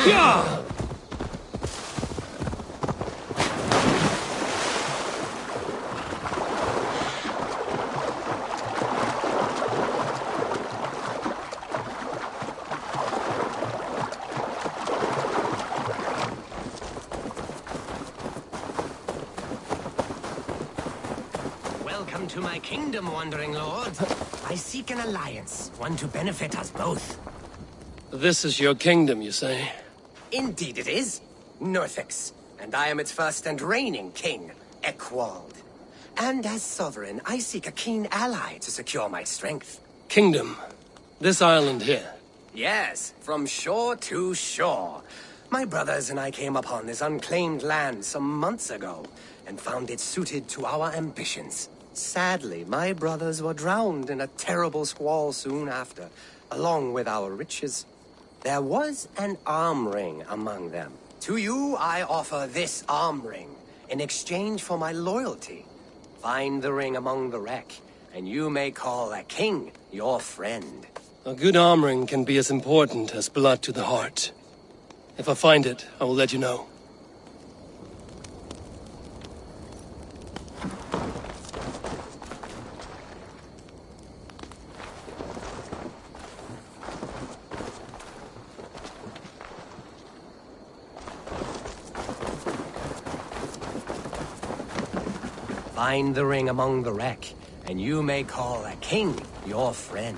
Yeah! Welcome to my kingdom, Wandering Lord. I seek an alliance, one to benefit us both. This is your kingdom, you say? Indeed it is. Northix, and I am its first and reigning king, Eckwald. And as sovereign, I seek a keen ally to secure my strength. Kingdom? This island here? Yes, from shore to shore. My brothers and I came upon this unclaimed land some months ago, and found it suited to our ambitions. Sadly, my brothers were drowned in a terrible squall soon after, along with our riches. There was an arm ring among them. To you, I offer this arm ring, in exchange for my loyalty. Find the ring among the wreck, and you may call a king your friend. A good arm ring can be as important as blood to the heart. If I find it, I will let you know. Find the ring among the wreck, and you may call a king your friend.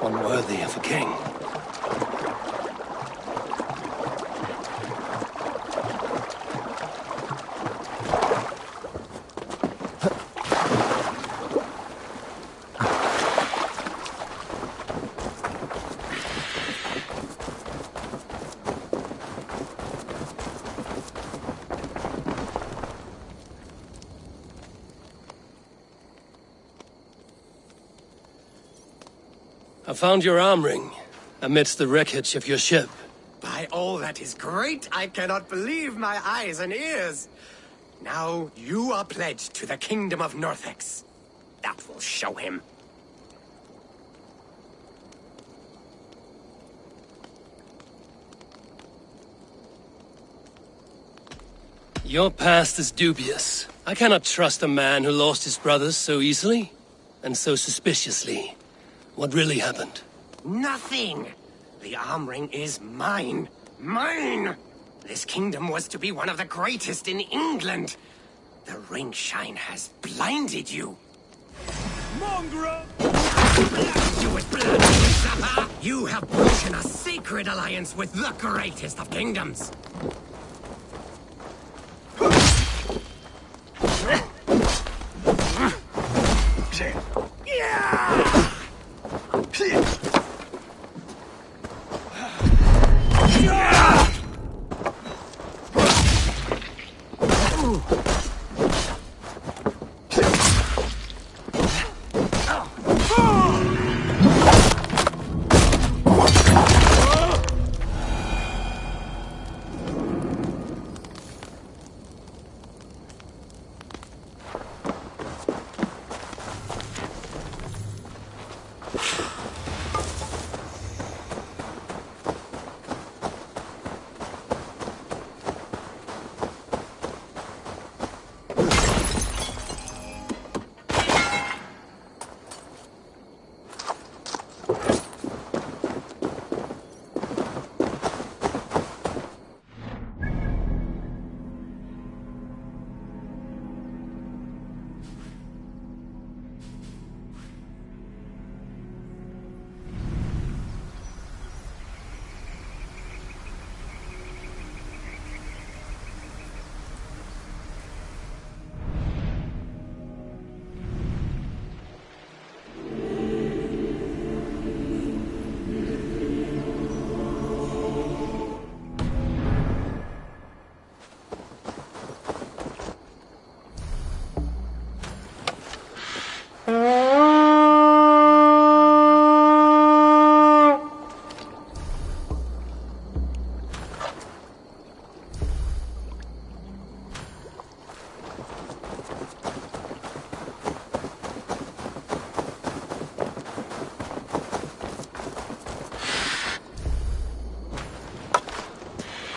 One worthy of a king. I found your arm ring amidst the wreckage of your ship. By all that is great, I cannot believe my eyes and ears. Now you are pledged to the kingdom of Northix. That will show him. Your past is dubious. I cannot trust a man who lost his brothers so easily and so suspiciously. What really happened? Nothing! The arm ring is mine. Mine! This kingdom was to be one of the greatest in England. The ring shine has blinded you. Mongrel! You with blood, Zappa! You have broken a sacred alliance with the greatest of kingdoms.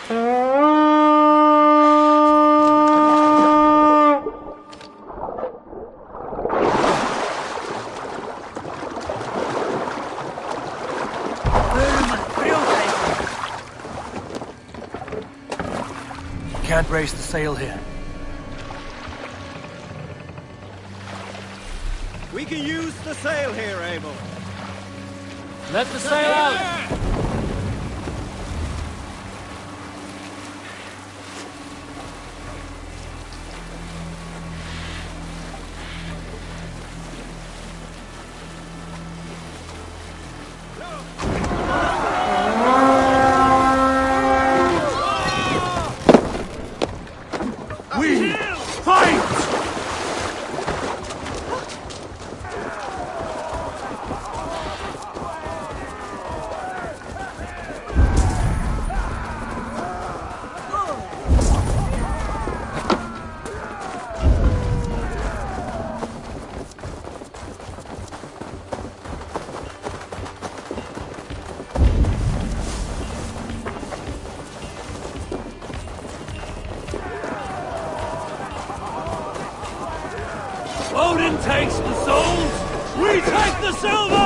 Can't raise the sail here. We can use the sail here, Abel. Let the sail out! We fight! Odin takes the souls, we take the silver!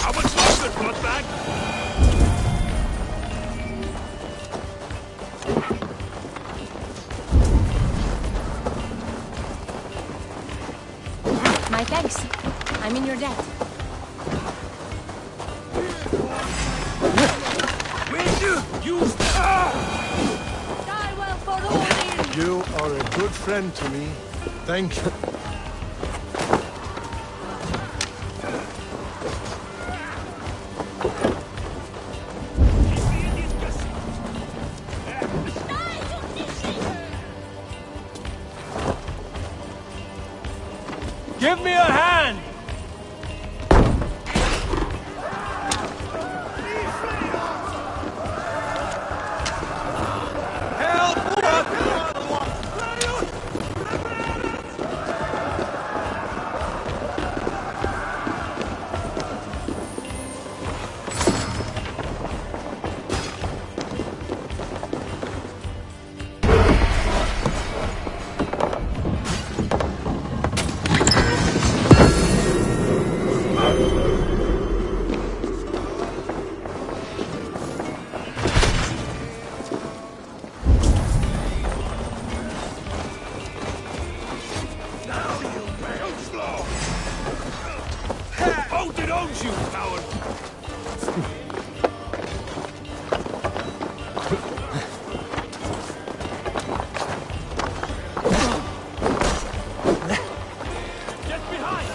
How much longer, bloodbag? My thanks. I'm in your debt. Will you use that? Die well for Odin! You are a good friend to me. Thank you. Give me a hand! Odin owns you, coward! Get behind!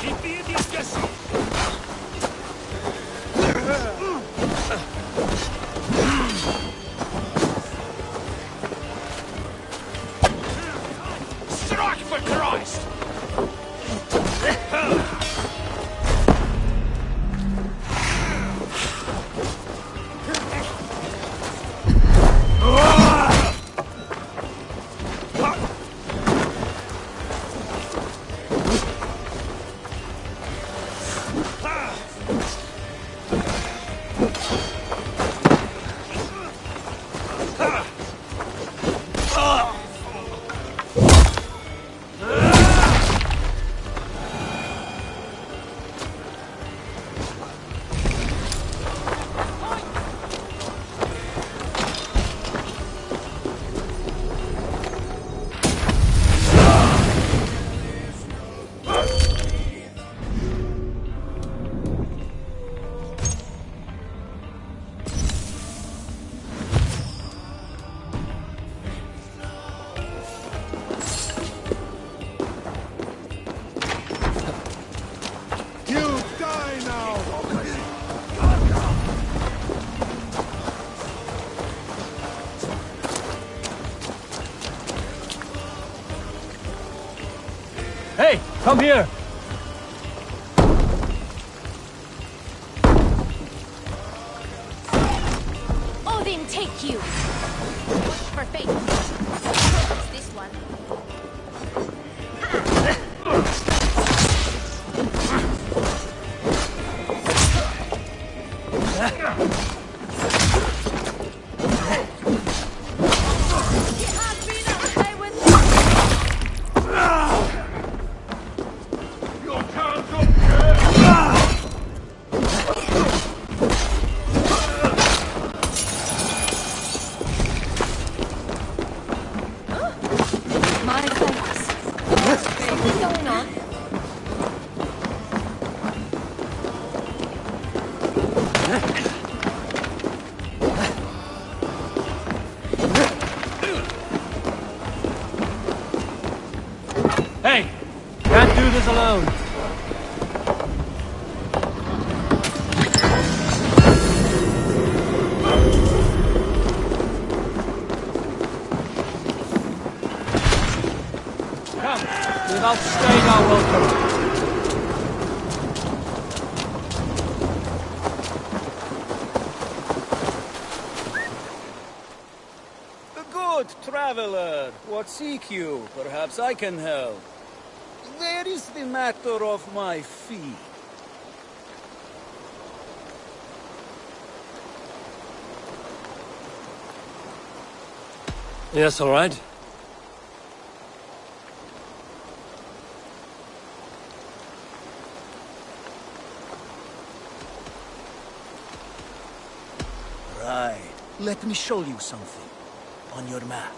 Keep me in these guesses! Come here! Odin take you! For fate. It's this one. It has been a day with Your time's up, my thanks. Something going on? Hey! Can't do this alone. Come, we've outstayed our welcome. Good traveler, what seek you? Perhaps I can help. There is the matter of my fee. Yes, all right. Right. Let me show you something. On your map.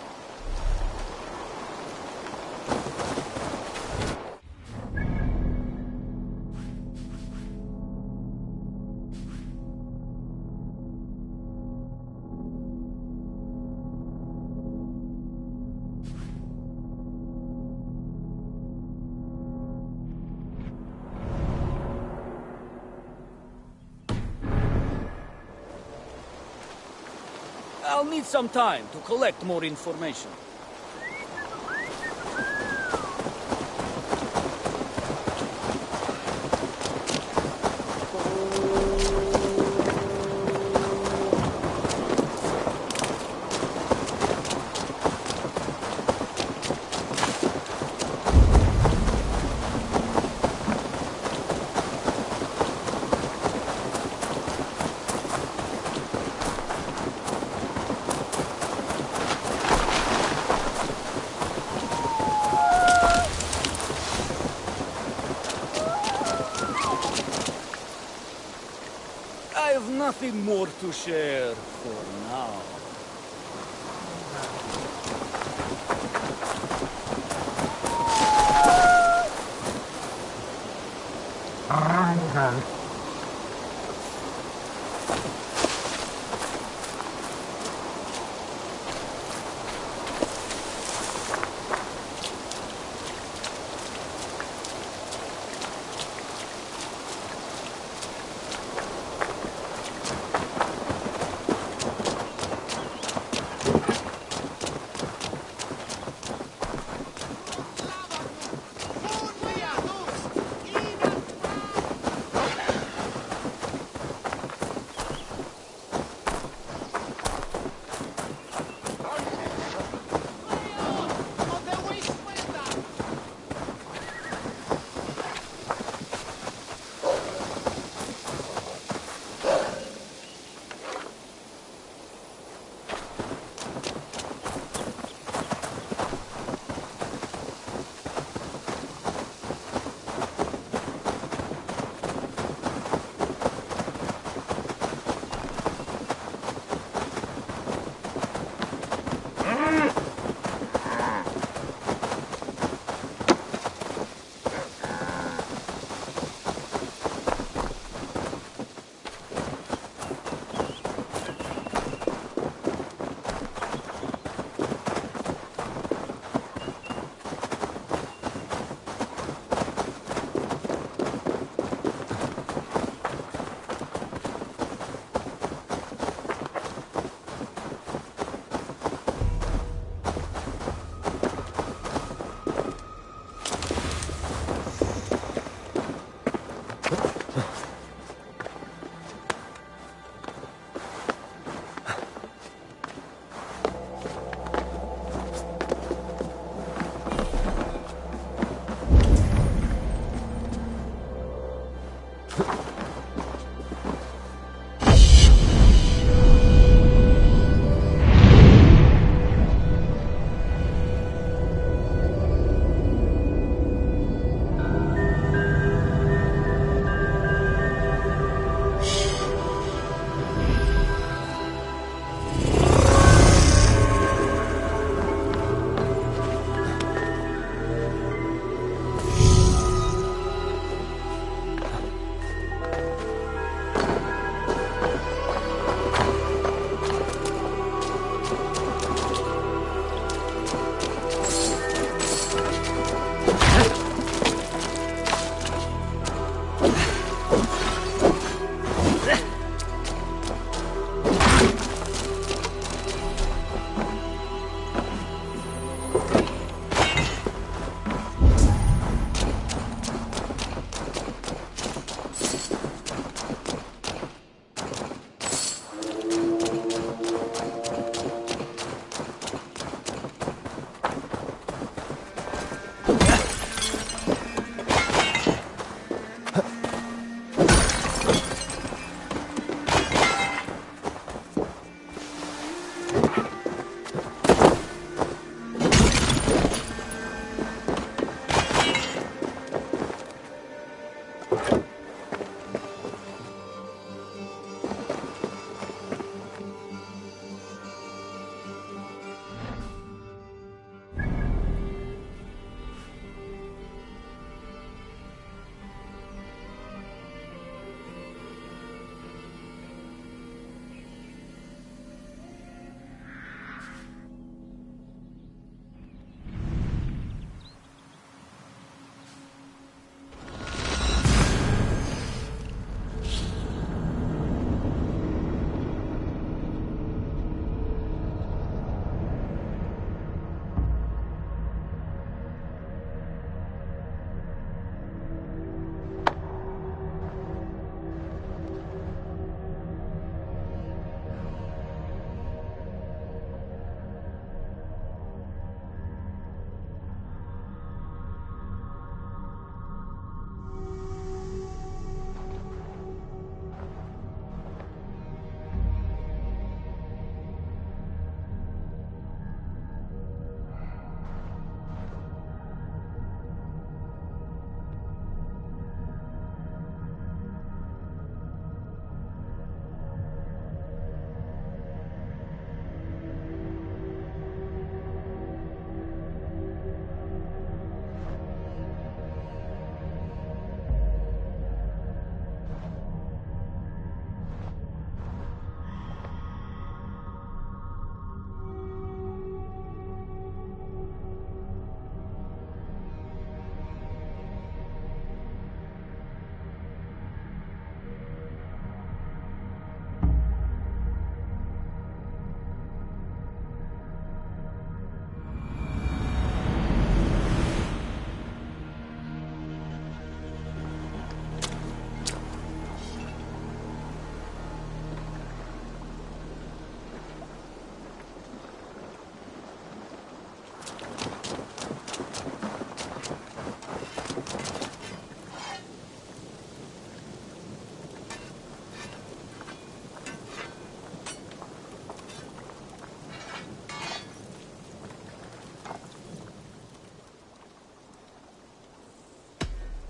I'll need some time to collect more information. I have nothing more to share for now.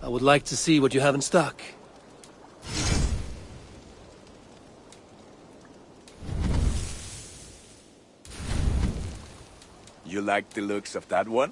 I would like to see what you have in stock. You like the looks of that one?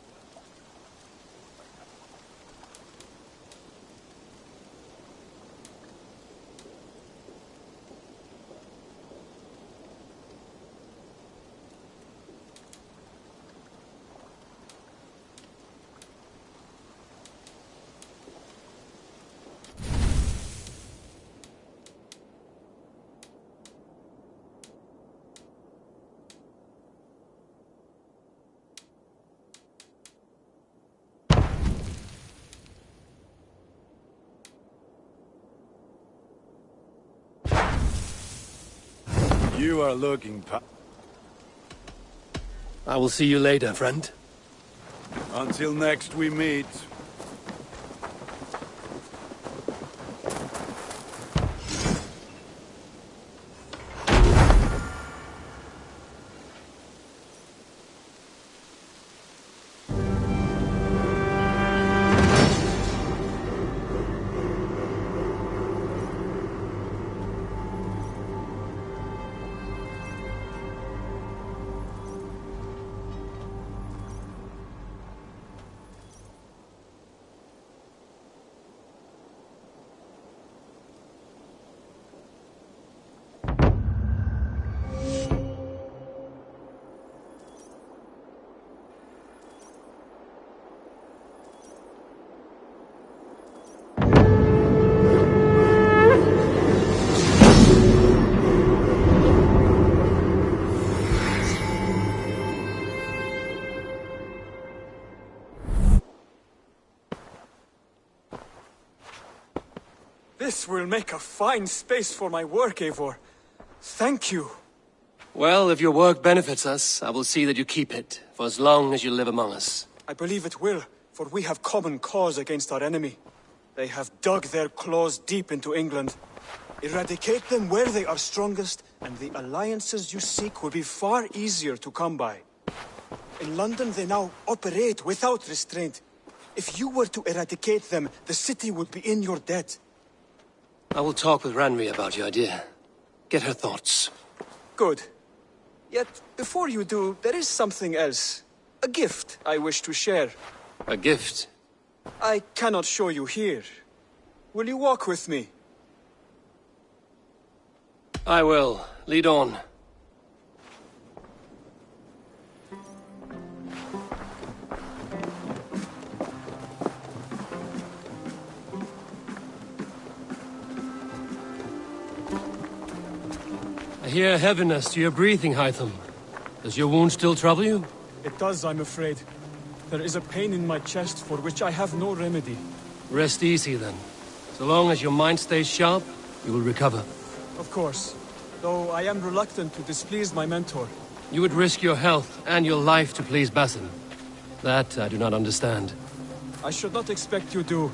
You are looking I will see you later, friend. Until next we meet. This will make a fine space for my work, Eivor. Thank you. Well, if your work benefits us, I will see that you keep it, for as long as you live among us. I believe it will, for we have common cause against our enemy. They have dug their claws deep into England. Eradicate them where they are strongest, and the alliances you seek will be far easier to come by. In London, they now operate without restraint. If you were to eradicate them, the city would be in your debt. I will talk with Ranri about your idea. Get her thoughts. Good. Yet, before you do, there is something else. A gift I wish to share. A gift? I cannot show you here. Will you walk with me? I will. Lead on. I hear heaviness to your breathing, Hytham. Does your wound still trouble you? It does, I'm afraid. There is a pain in my chest for which I have no remedy. Rest easy, then. So long as your mind stays sharp, you will recover. Of course. Though I am reluctant to displease my mentor. You would risk your health and your life to please Basin. That I do not understand. I should not expect you do.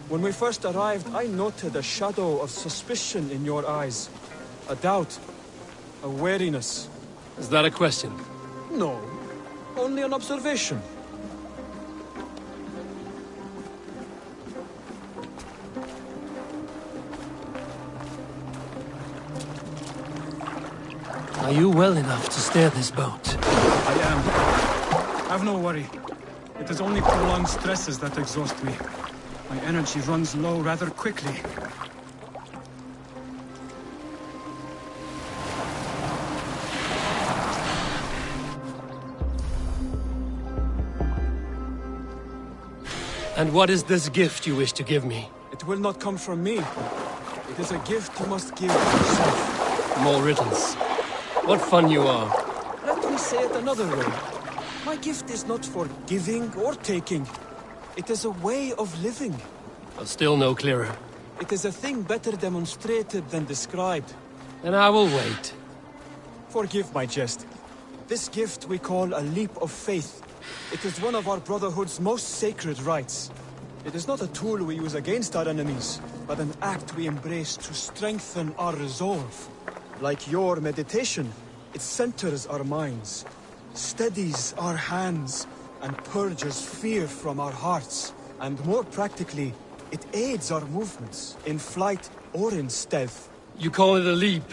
When we first arrived, I noted a shadow of suspicion in your eyes. A doubt. A wariness. Is that a question? No. Only an observation. Are you well enough to steer this boat? I am. Have no worry. It is only prolonged stresses that exhaust me. My energy runs low rather quickly. And what is this gift you wish to give me? It will not come from me. It is a gift you must give yourself. More riddles. What fun you are. Let me say it another way. My gift is not for giving or taking. It is a way of living. Still no clearer. It is a thing better demonstrated than described. Then I will wait. Forgive my jest. This gift we call a leap of faith. It is one of our Brotherhood's most sacred rites. It is not a tool we use against our enemies, but an act we embrace to strengthen our resolve. Like your meditation, it centers our minds, steadies our hands, and purges fear from our hearts. And more practically, It aids our movements, in flight or in stealth. You call it a leap,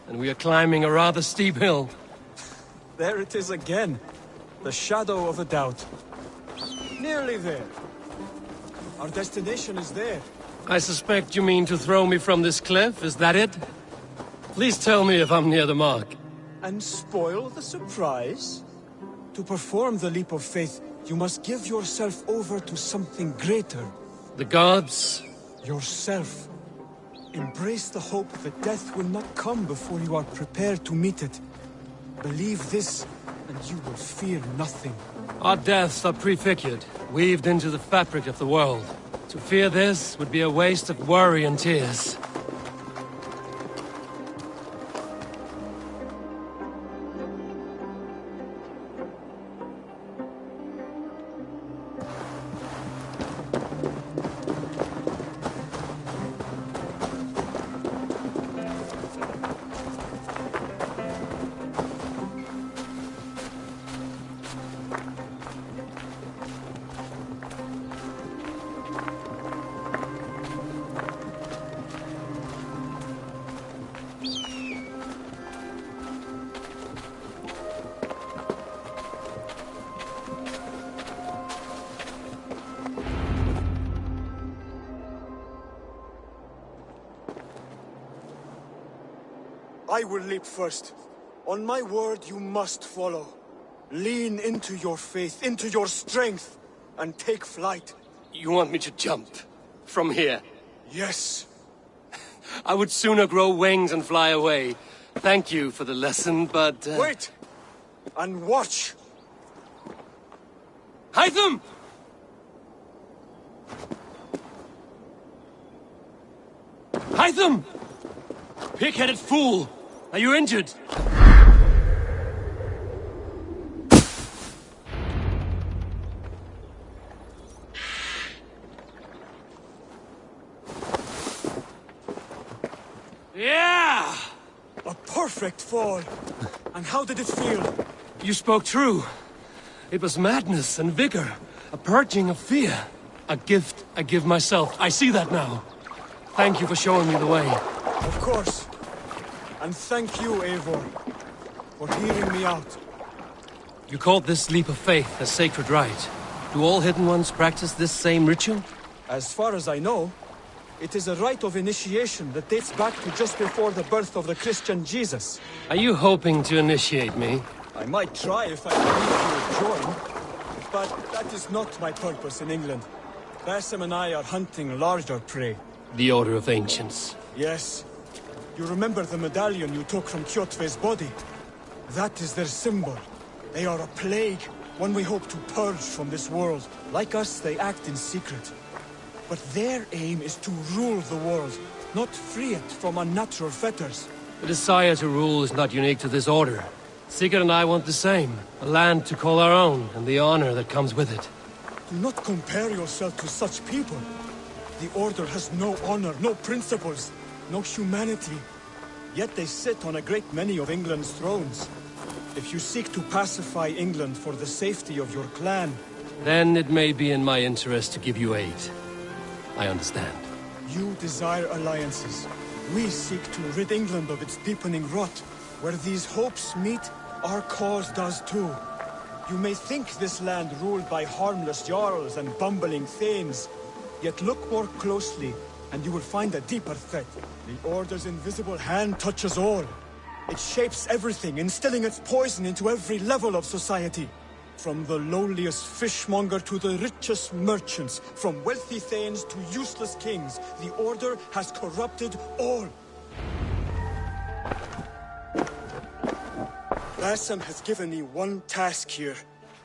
and we are climbing a rather steep hill. There it is again. The shadow of a doubt. Nearly there. Our destination is there. I suspect you mean to throw me from this cliff, is that it? Please tell me if I'm near the mark. And spoil the surprise? To perform the leap of faith, you must give yourself over to something greater. The gods? Yourself. Embrace the hope that death will not come before you are prepared to meet it. Believe this, and you will fear nothing. Our deaths are prefigured, weaved into the fabric of the world. To fear this would be a waste of worry and tears. I will leap first. On my word, you must follow. Lean into your faith, into your strength, and take flight. You want me to jump? From here? Yes. I would sooner grow wings and fly away. Thank you for the lesson, but... Wait! And watch! Hytham! Hytham! Pig-headed fool! Are you injured? Yeah! A perfect fall! And how did it feel? You spoke true. It was madness and vigor, a purging of fear. A gift I give myself. I see that now. Thank you for showing me the way. Of course. And thank you, Eivor, for hearing me out. You called this leap of faith a sacred rite. Do all Hidden Ones practice this same ritual? As far as I know, it is a rite of initiation that dates back to just before the birth of the Christian Jesus. Are you hoping to initiate me? I might try if I believe you would join, but that is not my purpose in England. Basim and I are hunting larger prey. The Order of Ancients. Yes. You remember the medallion you took from Kjotve's body? That is their symbol. They are a plague, one we hope to purge from this world. Like us, they act in secret. But their aim is to rule the world, not free it from unnatural fetters. The desire to rule is not unique to this order. Sigurd and I want the same. A land to call our own, and the honor that comes with it. Do not compare yourself to such people. The Order has no honor, no principles, no humanity. Yet they sit on a great many of England's thrones. If you seek to pacify England for the safety of your clan... Then it may be in my interest to give you aid. I understand. You desire alliances. We seek to rid England of its deepening rot. Where these hopes meet, our cause does too. You may think this land ruled by harmless jarls and bumbling thanes. Yet look more closely, and you will find a deeper threat. The Order's invisible hand touches all. It shapes everything, instilling its poison into every level of society. From the lowliest fishmonger to the richest merchants, from wealthy thanes to useless kings, the Order has corrupted all. Basim has given me one task here.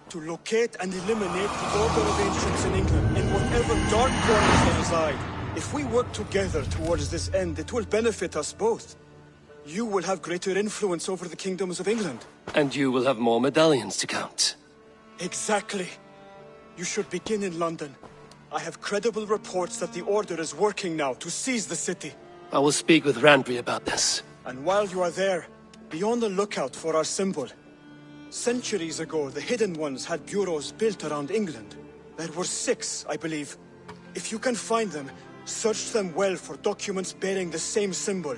To locate and eliminate the Order of Ancients in England, in whatever dark corners they reside. If we work together towards this end, it will benefit us both. You will have greater influence over the kingdoms of England. And you will have more medallions to count. Exactly. You should begin in London. I have credible reports that the Order is working now to seize the city. I will speak with Randry about this. And while you are there, be on the lookout for our symbol. Centuries ago, the Hidden Ones had bureaus built around England. There were 6, I believe. If you can find them, search them well for documents bearing the same symbol.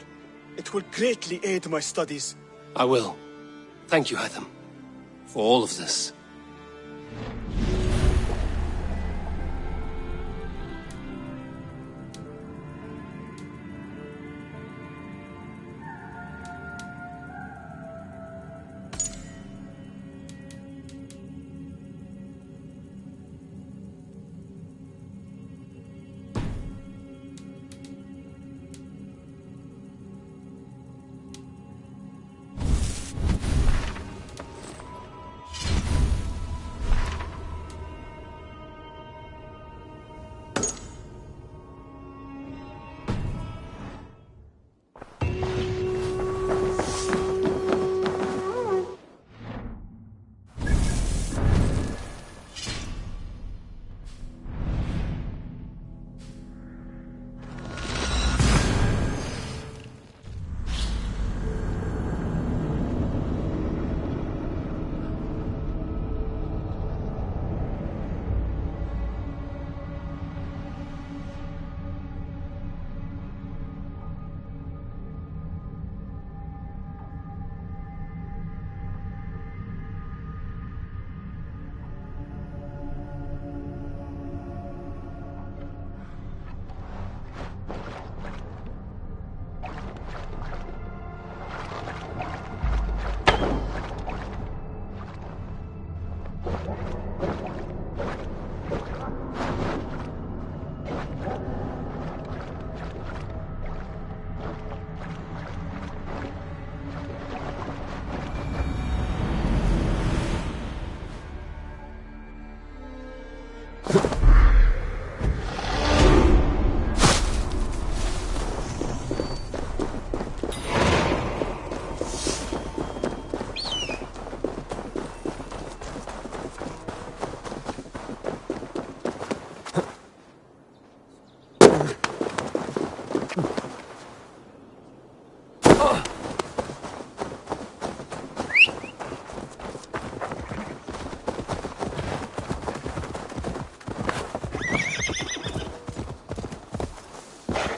It will greatly aid my studies. I will. Thank you, Hytham, for all of this.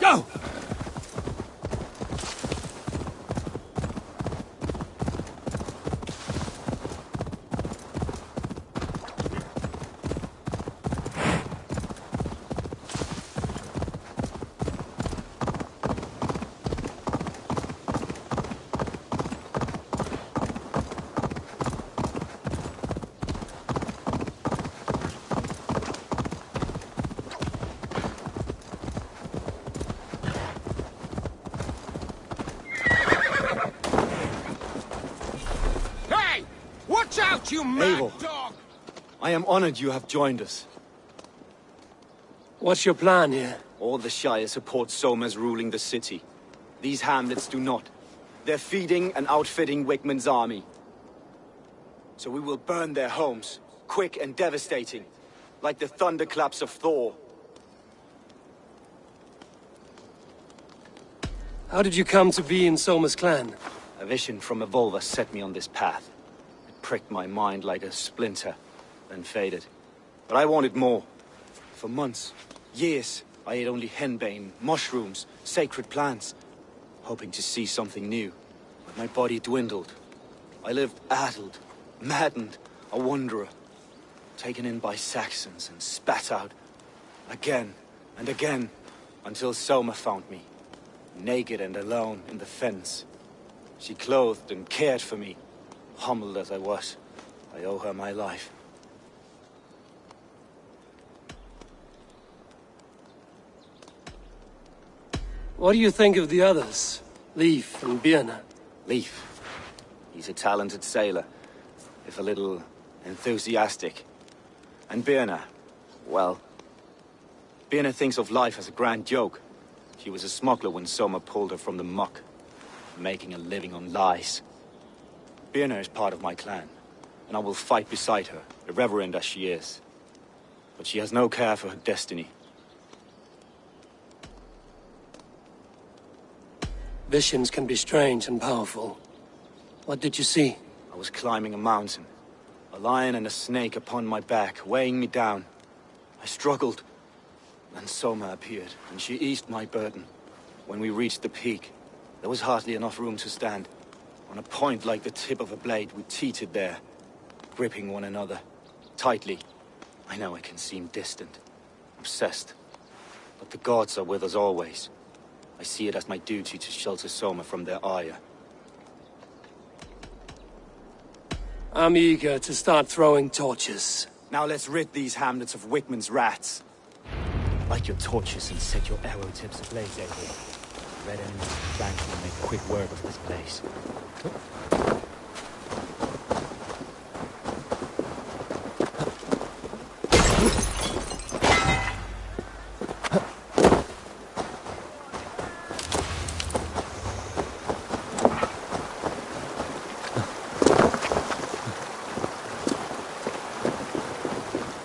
Go! You mad dog! I am honored you have joined us. What's your plan here? All the Shire support Soma's ruling the city. These hamlets do not. They're feeding and outfitting Wickman's army. So we will burn their homes, quick and devastating, like the thunderclaps of Thor. How did you come to be in Soma's clan? A vision from Evolver set me on this path. Pricked my mind like a splinter, then faded. But I wanted more. For months, years, I ate only henbane, mushrooms, sacred plants, hoping to see something new. But my body dwindled. I lived addled, maddened, a wanderer, taken in by Saxons and spat out again and again, until Soma found me, naked and alone in the fens. She clothed and cared for me. Humbled as I was, I owe her my life. What do you think of the others? Leif and Birna? Leif. He's a talented sailor, if a little enthusiastic. And Birna, well... Birna thinks of life as a grand joke. She was a smuggler when Soma pulled her from the muck, making a living on lies. Birna is part of my clan, and I will fight beside her, irreverent as she is. But she has no care for her destiny. Visions can be strange and powerful. What did you see? I was climbing a mountain. A lion and a snake upon my back, weighing me down. I struggled. Then Soma appeared, and she eased my burden. When we reached the peak, there was hardly enough room to stand. On a point like the tip of a blade, we teetered there, gripping one another, tightly. I know I can seem distant, obsessed, but the gods are with us always. I see it as my duty to shelter Soma from their ire. I'm eager to start throwing torches. Now let's rid these hamlets of Wickman's rats. Light your torches and set your arrow tips ablaze, Edward. Red enemies flanks will make quick work of this place.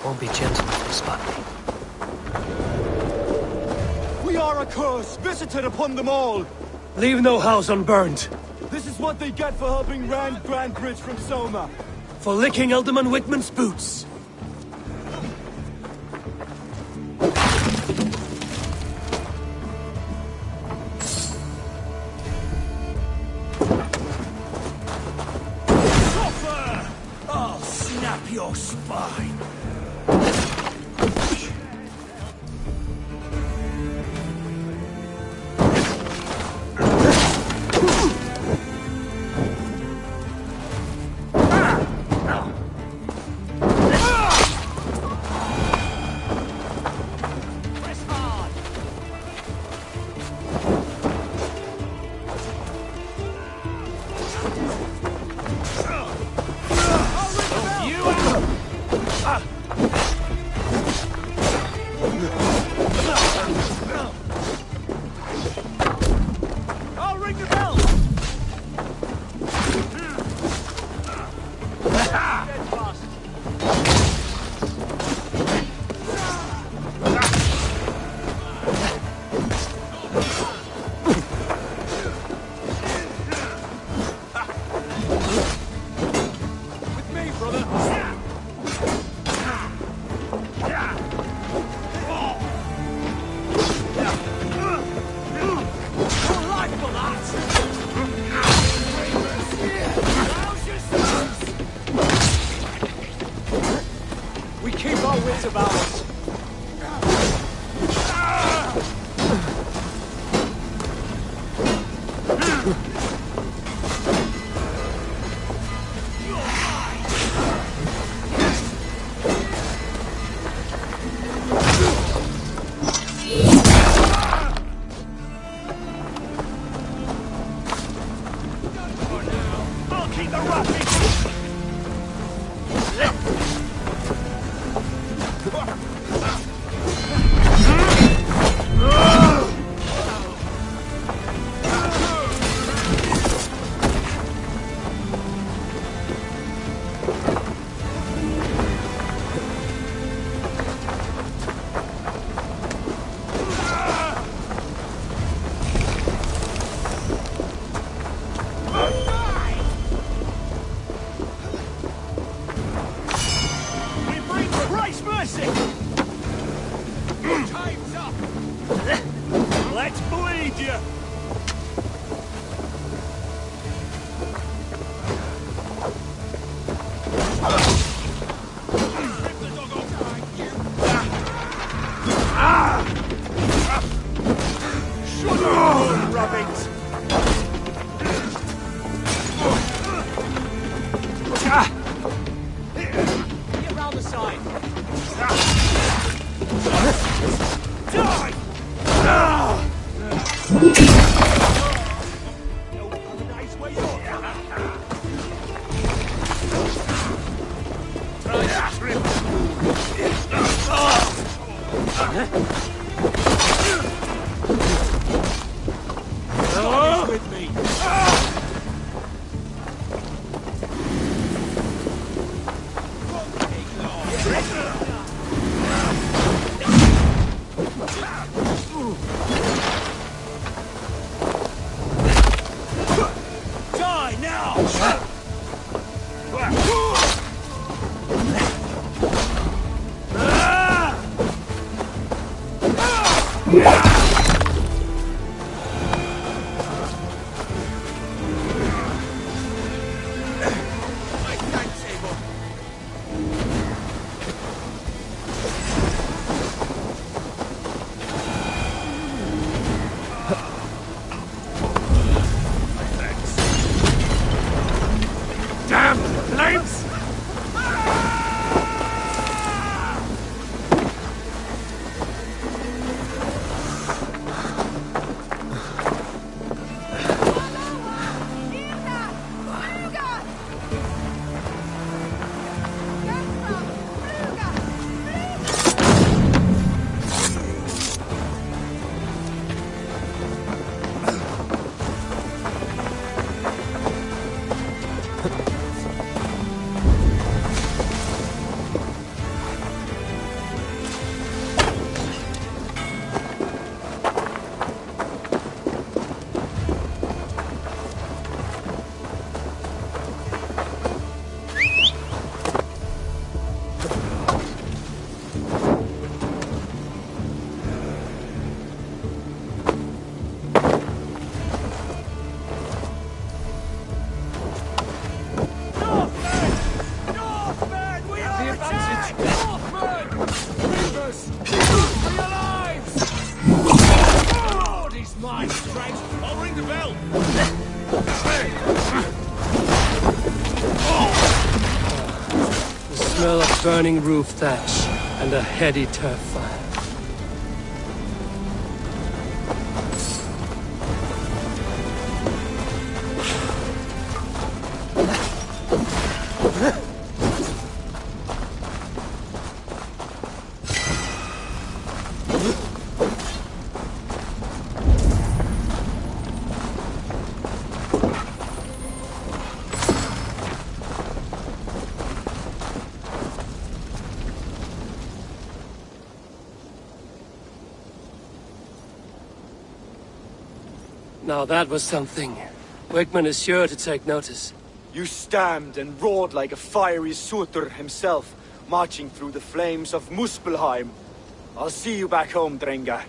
Won't be gentle if they spot me. We are a curse visited upon them all! Leave no house unburned. This is what they get for helping Rand Grantbridge from Soma. For licking Alderman Wickman's boots. I'll snap your spine. lives! Smell of burning roof thatch and a heady turf fire. Now that was something. Wickman is sure to take notice. You stamped and roared like a fiery suitor himself, marching through the flames of Muspelheim. I'll see you back home, Drenga.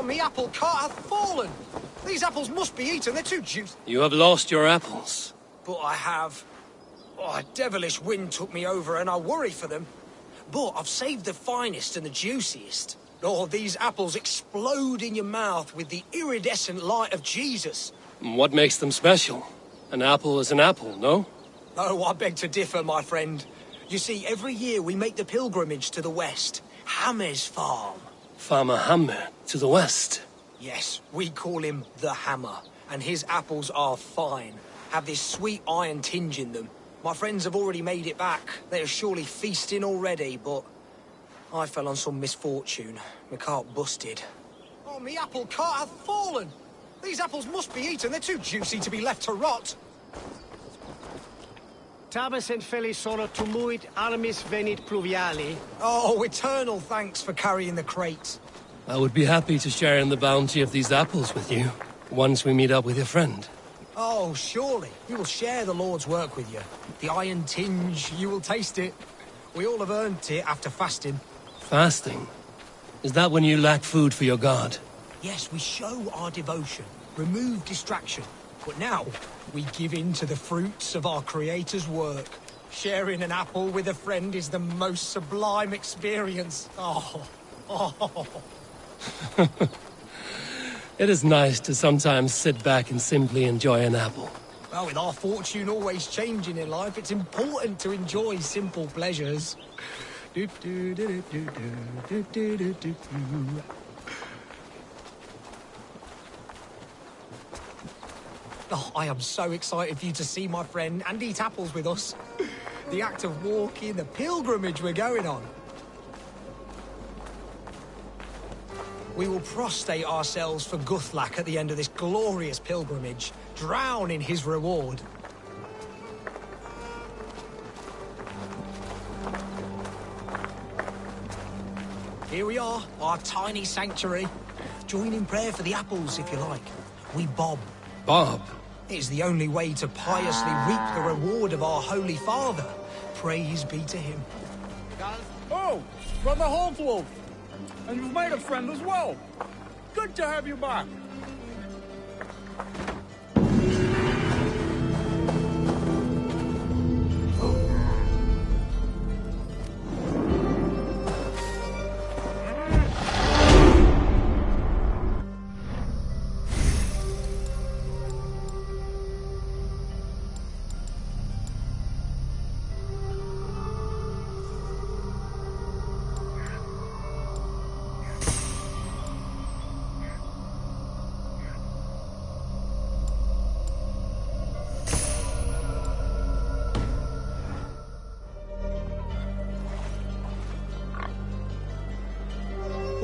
The apple cart hath fallen. These apples must be eaten, they're too juicy. You have lost your apples. But I have. Oh, a devilish wind took me over and I worry for them. But I've saved the finest and the juiciest. Oh, these apples explode in your mouth with the iridescent light of Jesus. What makes them special? An apple is an apple, no? Oh, I beg to differ, my friend. You see, every year we make the pilgrimage to the west. Hammer's farm. Farmer Hammer, to the west. Yes, we call him the Hammer, and his apples are fine. Have this sweet iron tinge in them. My friends have already made it back. They are surely feasting already, but I fell on some misfortune. My cart busted. Oh, me apple cart hath fallen. These apples must be eaten. They're too juicy to be left to rot. Tabes and felisoro tumuit armis venit pluviali. Oh, eternal thanks for carrying the crates. I would be happy to share in the bounty of these apples with you, once we meet up with your friend. Oh, surely. We will share the Lord's work with you. The iron tinge, you will taste it. We all have earned it after fasting. Fasting? Is that when you lack food for your god? Yes, we show our devotion, remove distraction. But now, we give in to the fruits of our Creator's work. Sharing an apple with a friend is the most sublime experience. Oh. It is nice to sometimes sit back and simply enjoy an apple. Well, with our fortune always changing in life, it's important to enjoy simple pleasures. Oh, I am so excited for you to see my friend and eat apples with us. The act of walking, the pilgrimage we're going on. We will prostrate ourselves for Guthlak at the end of this glorious pilgrimage, drown in his reward. Here we are, our tiny sanctuary. Join in prayer for the apples, if you like. We bob. Bob? It's the only way to piously reap the reward of our Holy Father. Praise be to him. Oh, Brother Holtwolf! And you've made a friend as well. Good to have you back.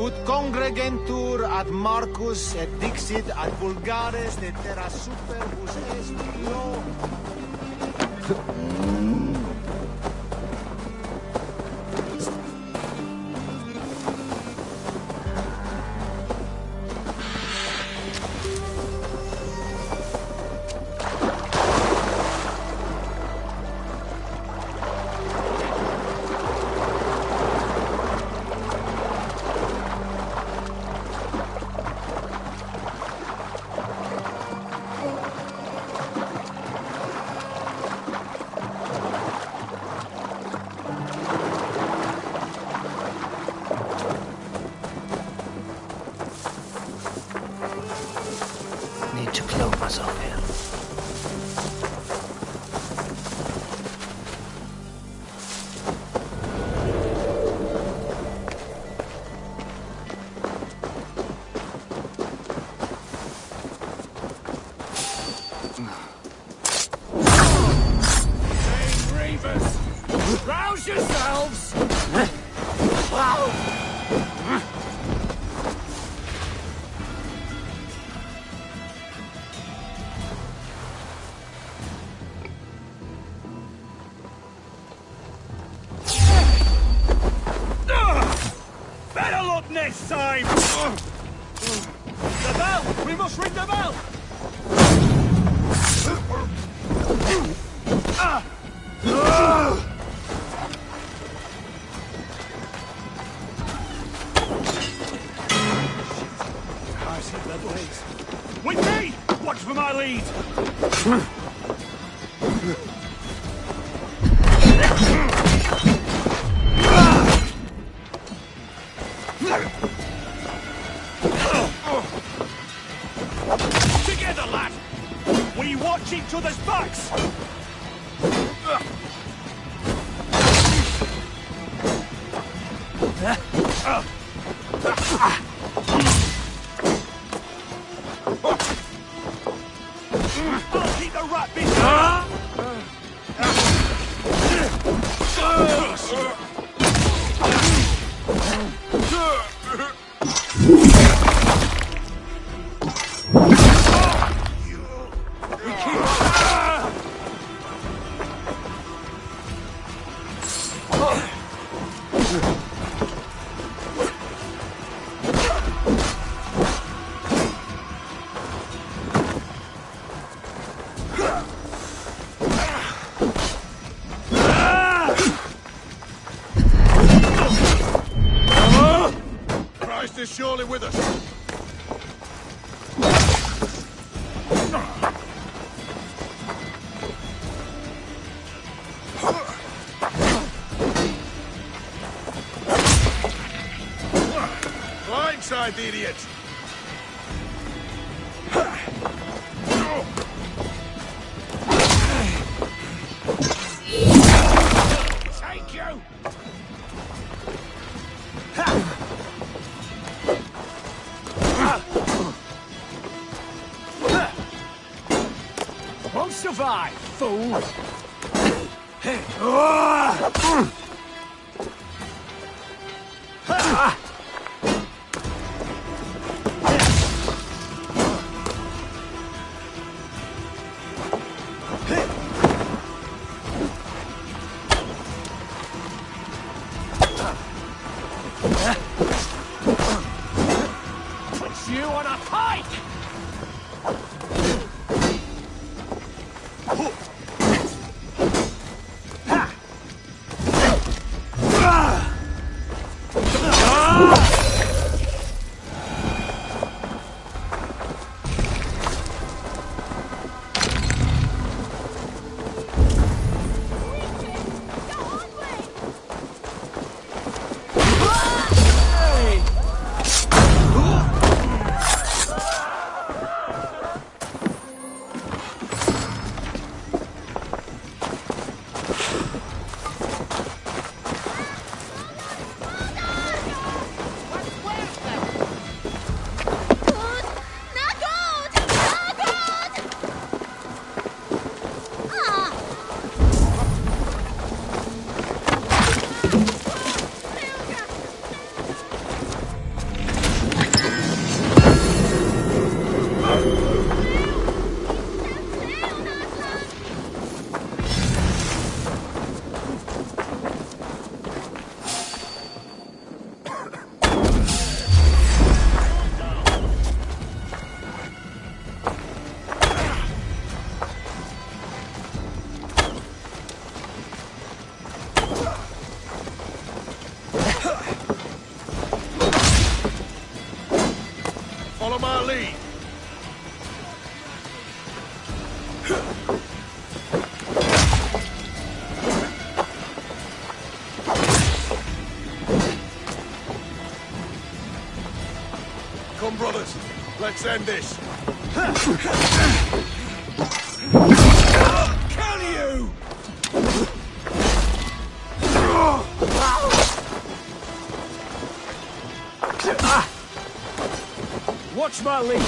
Ut congregentur ad Marcus et dixit ad vulgares de terra superbus est io. Need to clothe myself here. Rouse yourselves! Better luck next time! The bell! We must ring the bell! I see their blades. With me! Watch for my lead! Together, lad! We watch each other's backs! I'll keep the rat busy! Christ is surely with us. mad idiot! Take you! Won't survive, fool! Put you on a pike! Follow my lead. Come, brothers. Let's end this. Kill you! Watch my lead!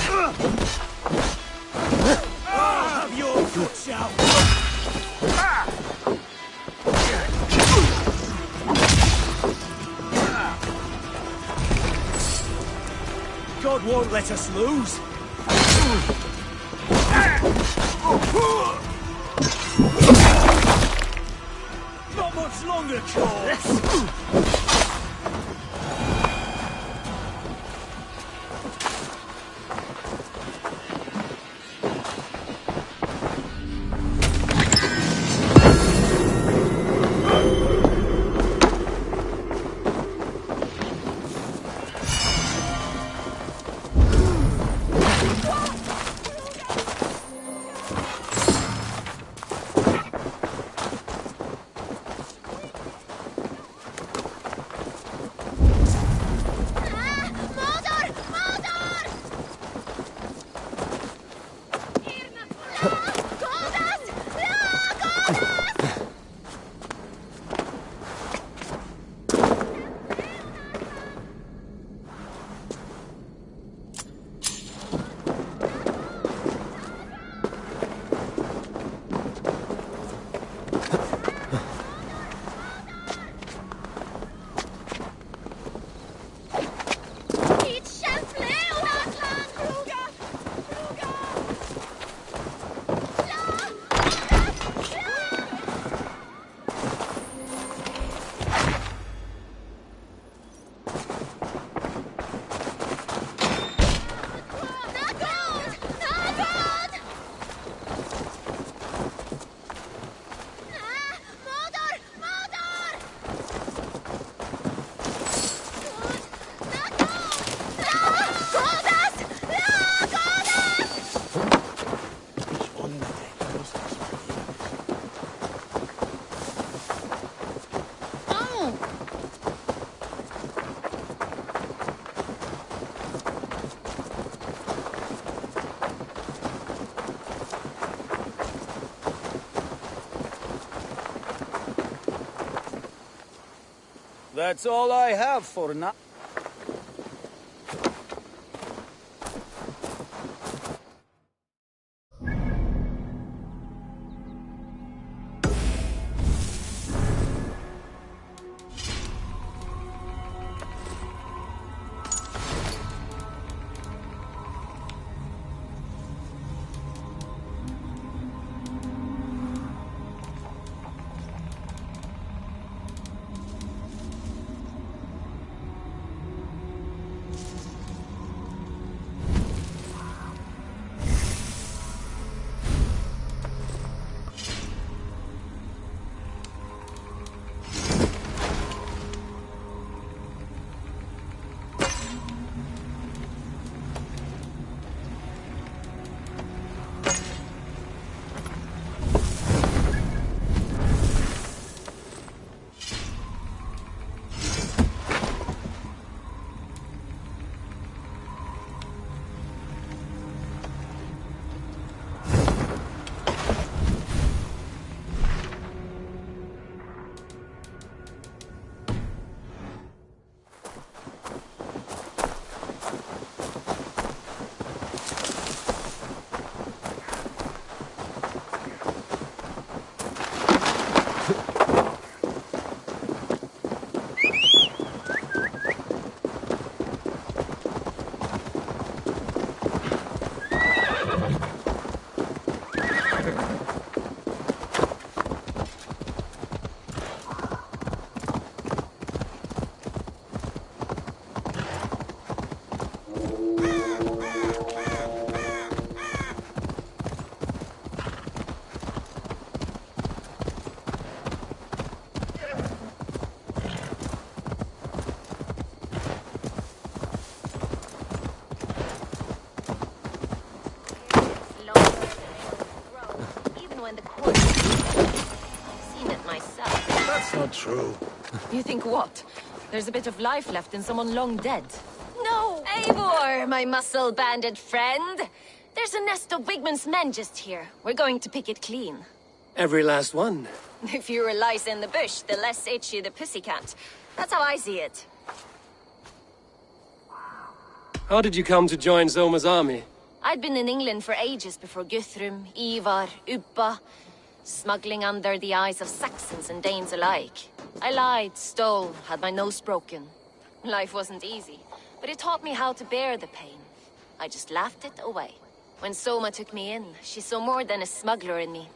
I'll have your guts out! God won't let us lose! Not much longer, Claw! That's all I have for now. When the court... I've seen it myself. That's not true. You think what? There's a bit of life left in someone long dead. No! Eivor, my muscle-banded friend! There's a nest of Wigmund's men just here. We're going to pick it clean. Every last one. The fewer lice in the bush, the less itchy the pussycat. That's how I see it. How did you come to join Zoma's army? I'd been in England for ages before Guthrum, Ivar, Ubba, smuggling under the eyes of Saxons and Danes alike. I lied, stole, had my nose broken. Life wasn't easy, but it taught me how to bear the pain. I just laughed it away. When Soma took me in, she saw more than a smuggler in me.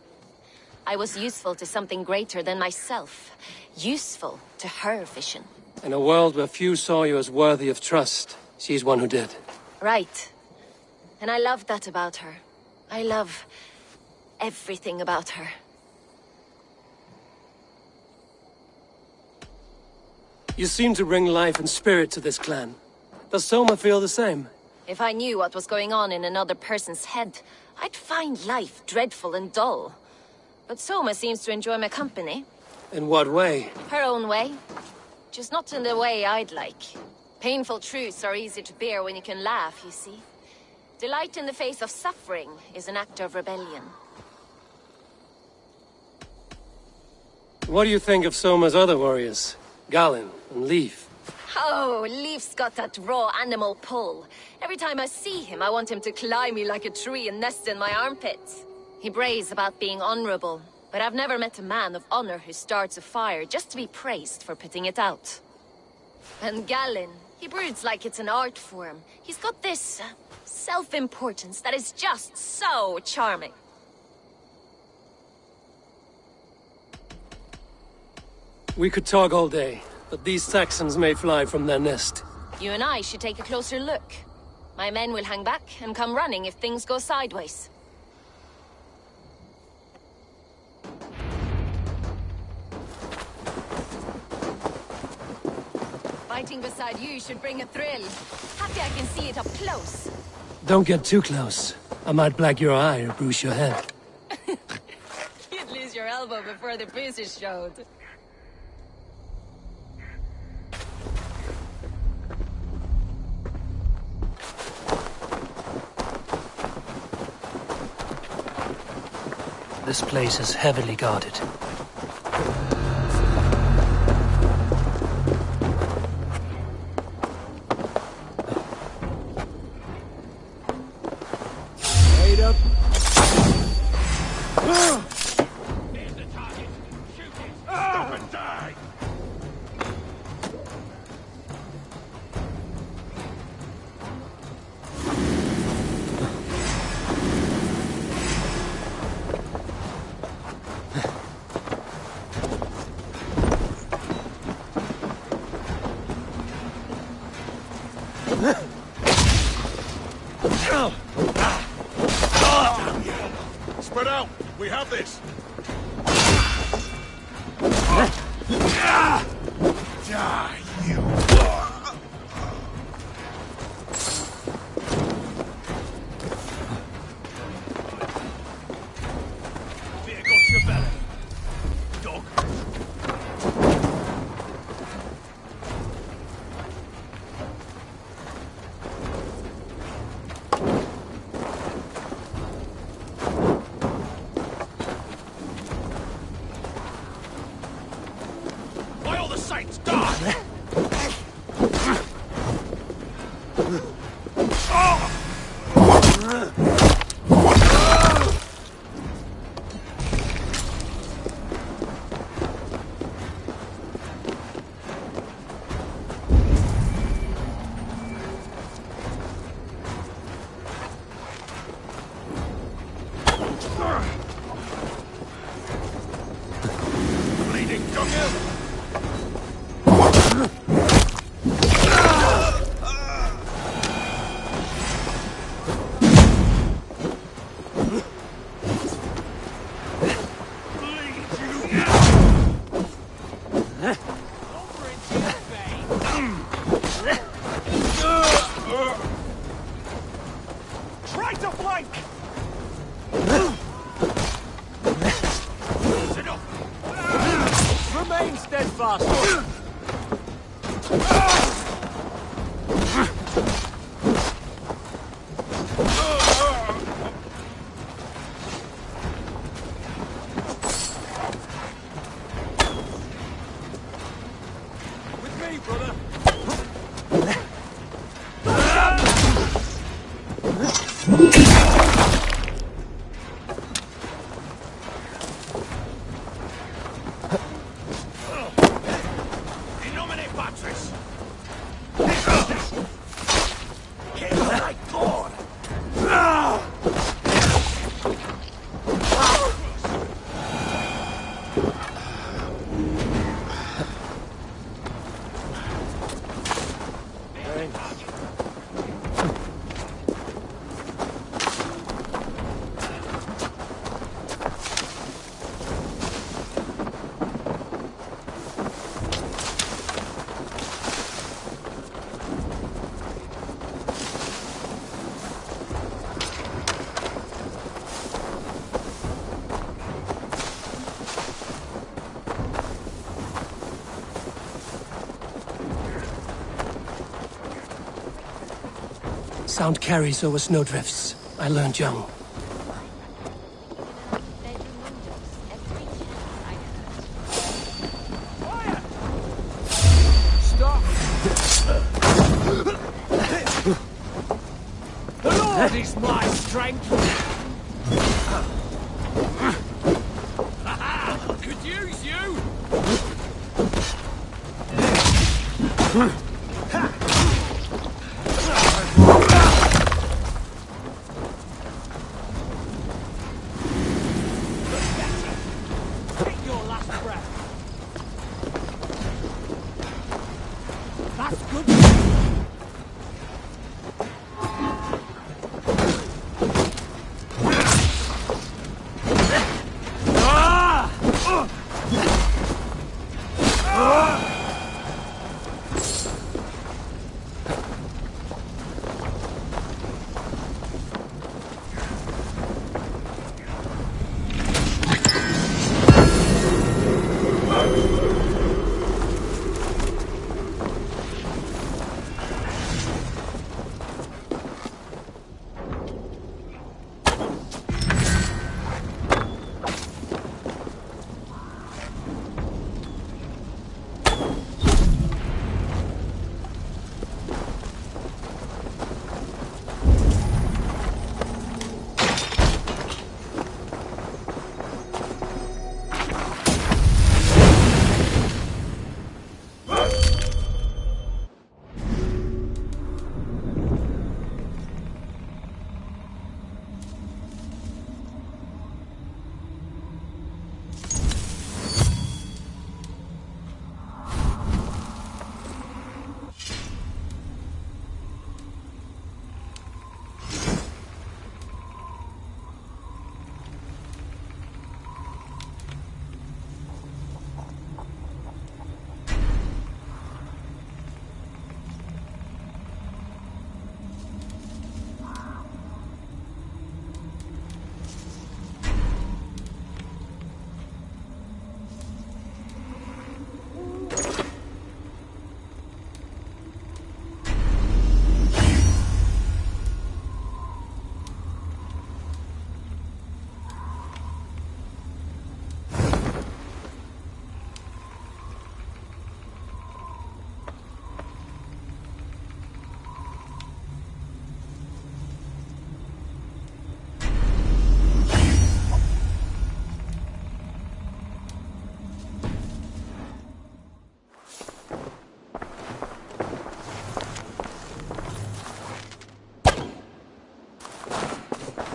I was useful to something greater than myself. Useful to her vision. In a world where few saw you as worthy of trust, she's one who did. Right. And I love that about her. I love everything about her. You seem to bring life and spirit to this clan. Does Soma feel the same? If I knew what was going on in another person's head, I'd find life dreadful and dull. But Soma seems to enjoy my company. In what way? Her own way. Just not in the way I'd like. Painful truths are easy to bear when you can laugh, you see. Delight in the face of suffering is an act of rebellion. What do you think of Soma's other warriors? Galin and Leif? Oh, Leif's got that raw animal pull. Every time I see him, I want him to climb me like a tree and nest in my armpits. He brays about being honorable, but I've never met a man of honor who starts a fire just to be praised for putting it out. And Galin, he broods like it's an art form. He's got this self-importance that is just so charming. We could talk all day, but these Saxons may fly from their nest. You and I should take a closer look. My men will hang back and come running if things go sideways. Fighting beside you should bring a thrill. Happy I can see it up close. Don't get too close. I might black your eye or bruise your head. You'd lose your elbow before the bruises showed. This place is heavily guarded. Wait up. Here's the target. Shoot it. Stop and die. Spread out! We have this! Die, you! Beer got your belly, dog. By all the saints, die! Bleeding doggo! Try to flank! Remain steadfast! With me, brother! In nomine Patris! Kill my god! Sound carries over snowdrifts. I learned young. Stop! The Lord is my strength! Could use you! Take your last breath. That's good.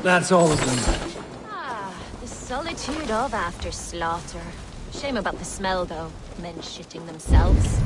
That's all of them. Ah, the solitude of after slaughter. Shame about the smell, though. Men shitting themselves.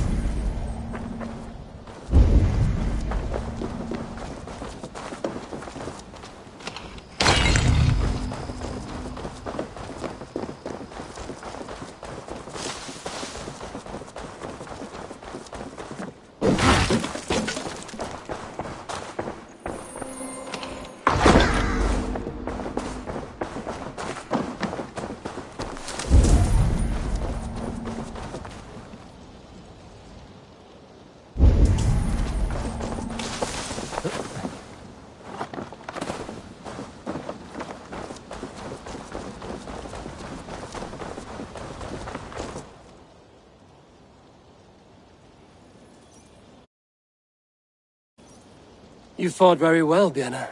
You fought very well, Vienna.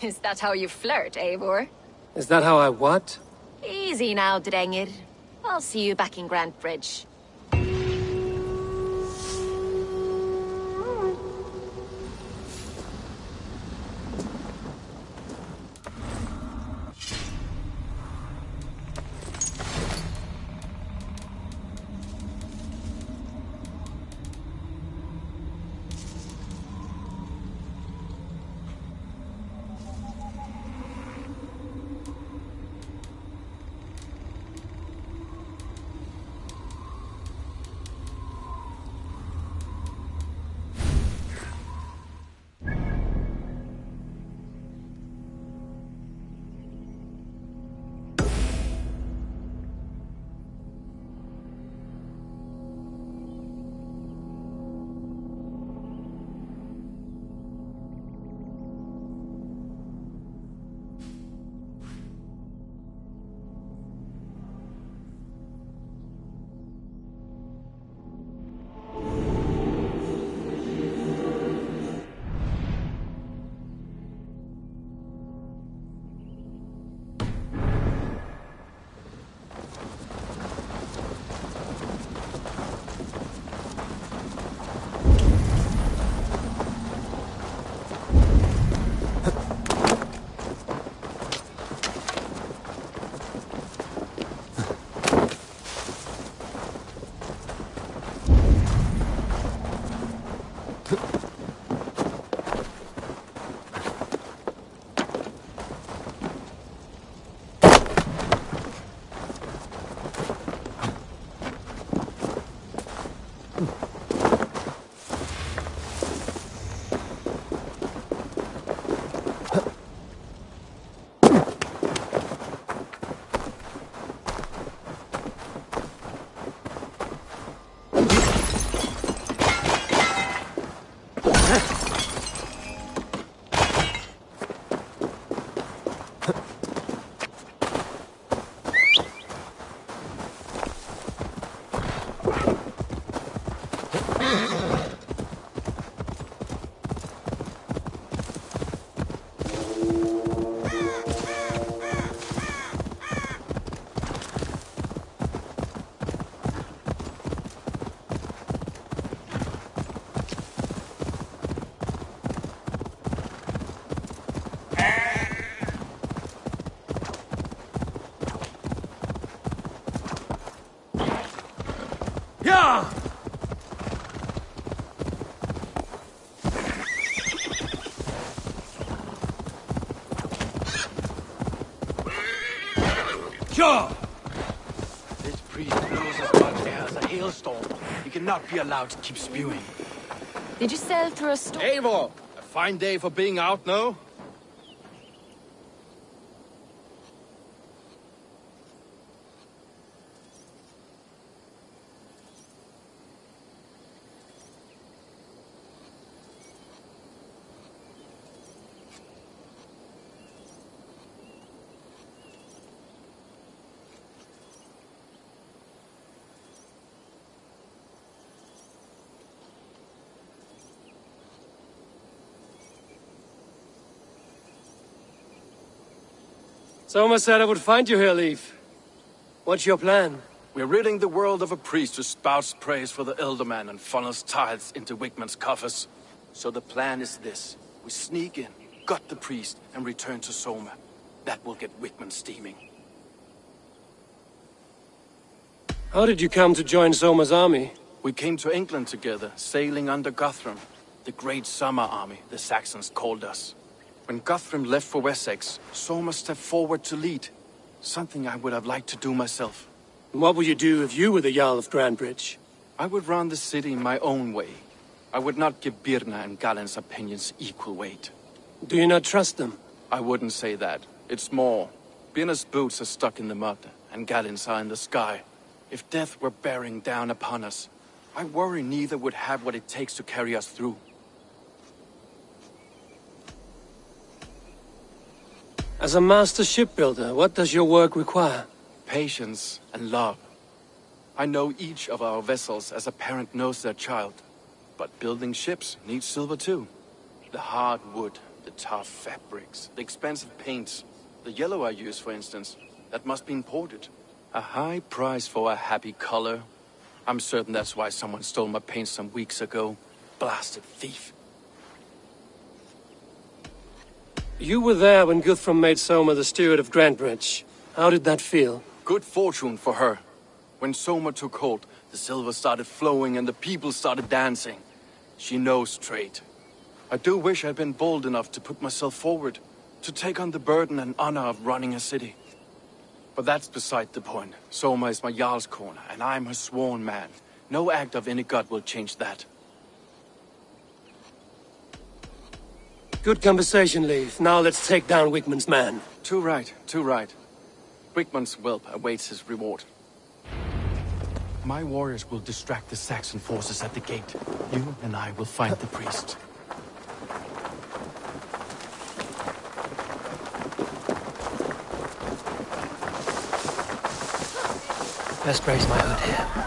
Is that how you flirt, Eivor? Is that how I what? Easy now, Drengir. I'll see you back in Grand Bridge. This priest blows as much air as a hailstorm. He cannot be allowed to keep spewing. Did you sail through a storm? Eivor! A fine day for being out, no? Soma said I would find you here, Leif. What's your plan? We're ridding the world of a priest who spouts praise for the Elderman and funnels tithes into Wickman's coffers. So the plan is this. We sneak in, gut the priest, and return to Soma. That will get Wickman steaming. How did you come to join Soma's army? We came to England together, sailing under Guthrum. The Great Summer Army, the Saxons called us. When Guthrum left for Wessex, Soma stepped forward to lead. Something I would have liked to do myself. What would you do if you were the Jarl of Grandbridge? I would run the city my own way. I would not give Birna and Galen's opinions equal weight. Do you not trust them? I wouldn't say that. It's more. Birna's boots are stuck in the mud, and Galen's are in the sky. If death were bearing down upon us, I worry neither would have what it takes to carry us through. As a master shipbuilder, what does your work require? Patience and love. I know each of our vessels as a parent knows their child. But building ships needs silver too. The hard wood, the tough fabrics, the expensive paints. The yellow I use, for instance, that must be imported. A high price for a happy color. I'm certain that's why someone stole my paint some weeks ago. Blasted thief. You were there when Guthrum made Soma the steward of Grandbridge. How did that feel? Good fortune for her. When Soma took hold, the silver started flowing and the people started dancing. She knows trade. I do wish I'd been bold enough to put myself forward, to take on the burden and honor of running a city. But that's beside the point. Soma is my Jarl's corner, and I'm her sworn man. No act of any god will change that. Good conversation, Leif. Now let's take down Wickman's man. Too right, too right. Wickman's whelp awaits his reward. My warriors will distract the Saxon forces at the gate. You and I will find the priest. Best brace my hood here.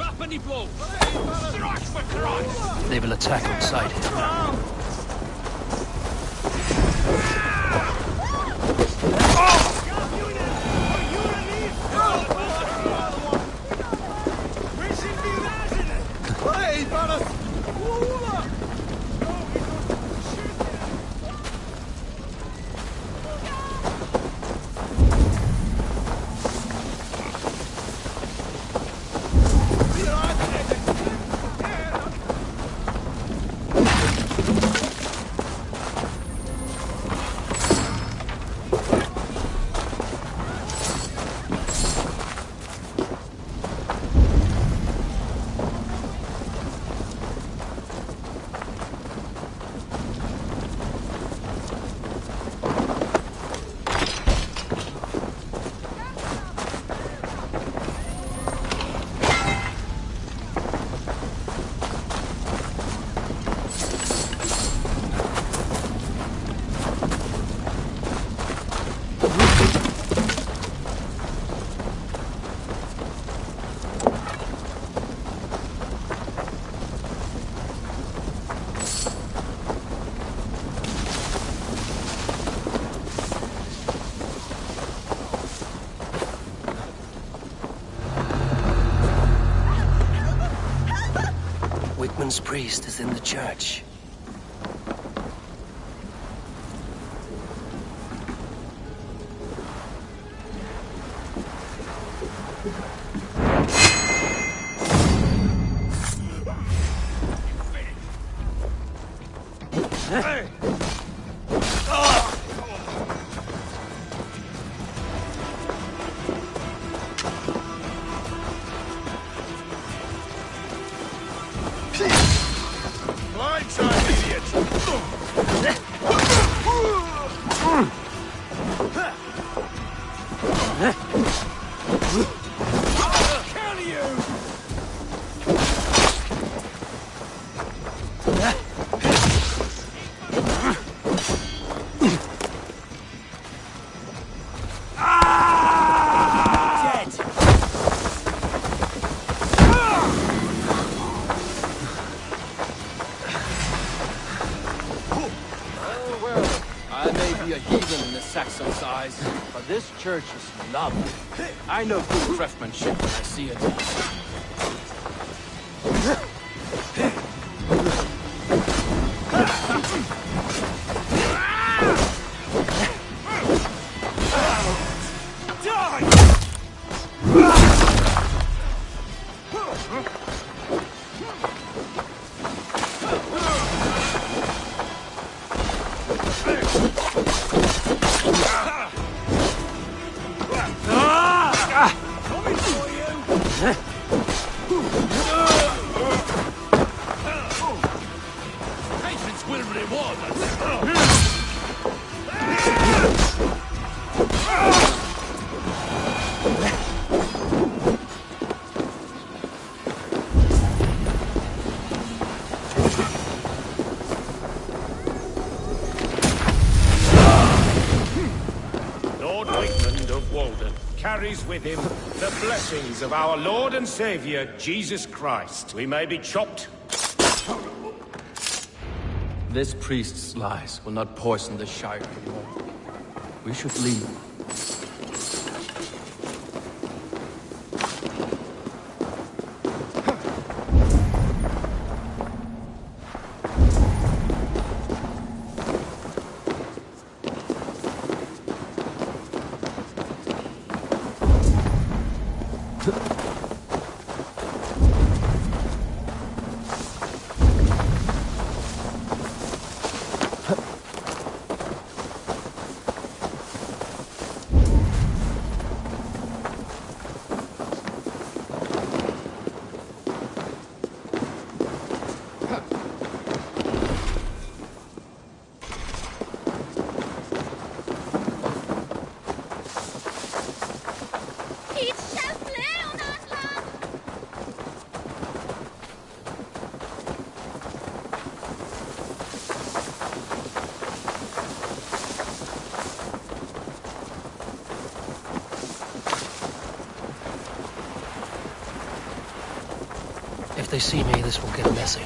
Drop any blows! Strike for Christ! They will attack on sight. Wickman's priest is in the church. Saxon's eyes, but this church is lovely. I know good craftsmanship when I see it. Carries with him the blessings of our Lord and Savior, Jesus Christ. We may be chopped. This priest's lies will not poison the Shire anymore. We should leave. they see me, this will get messy.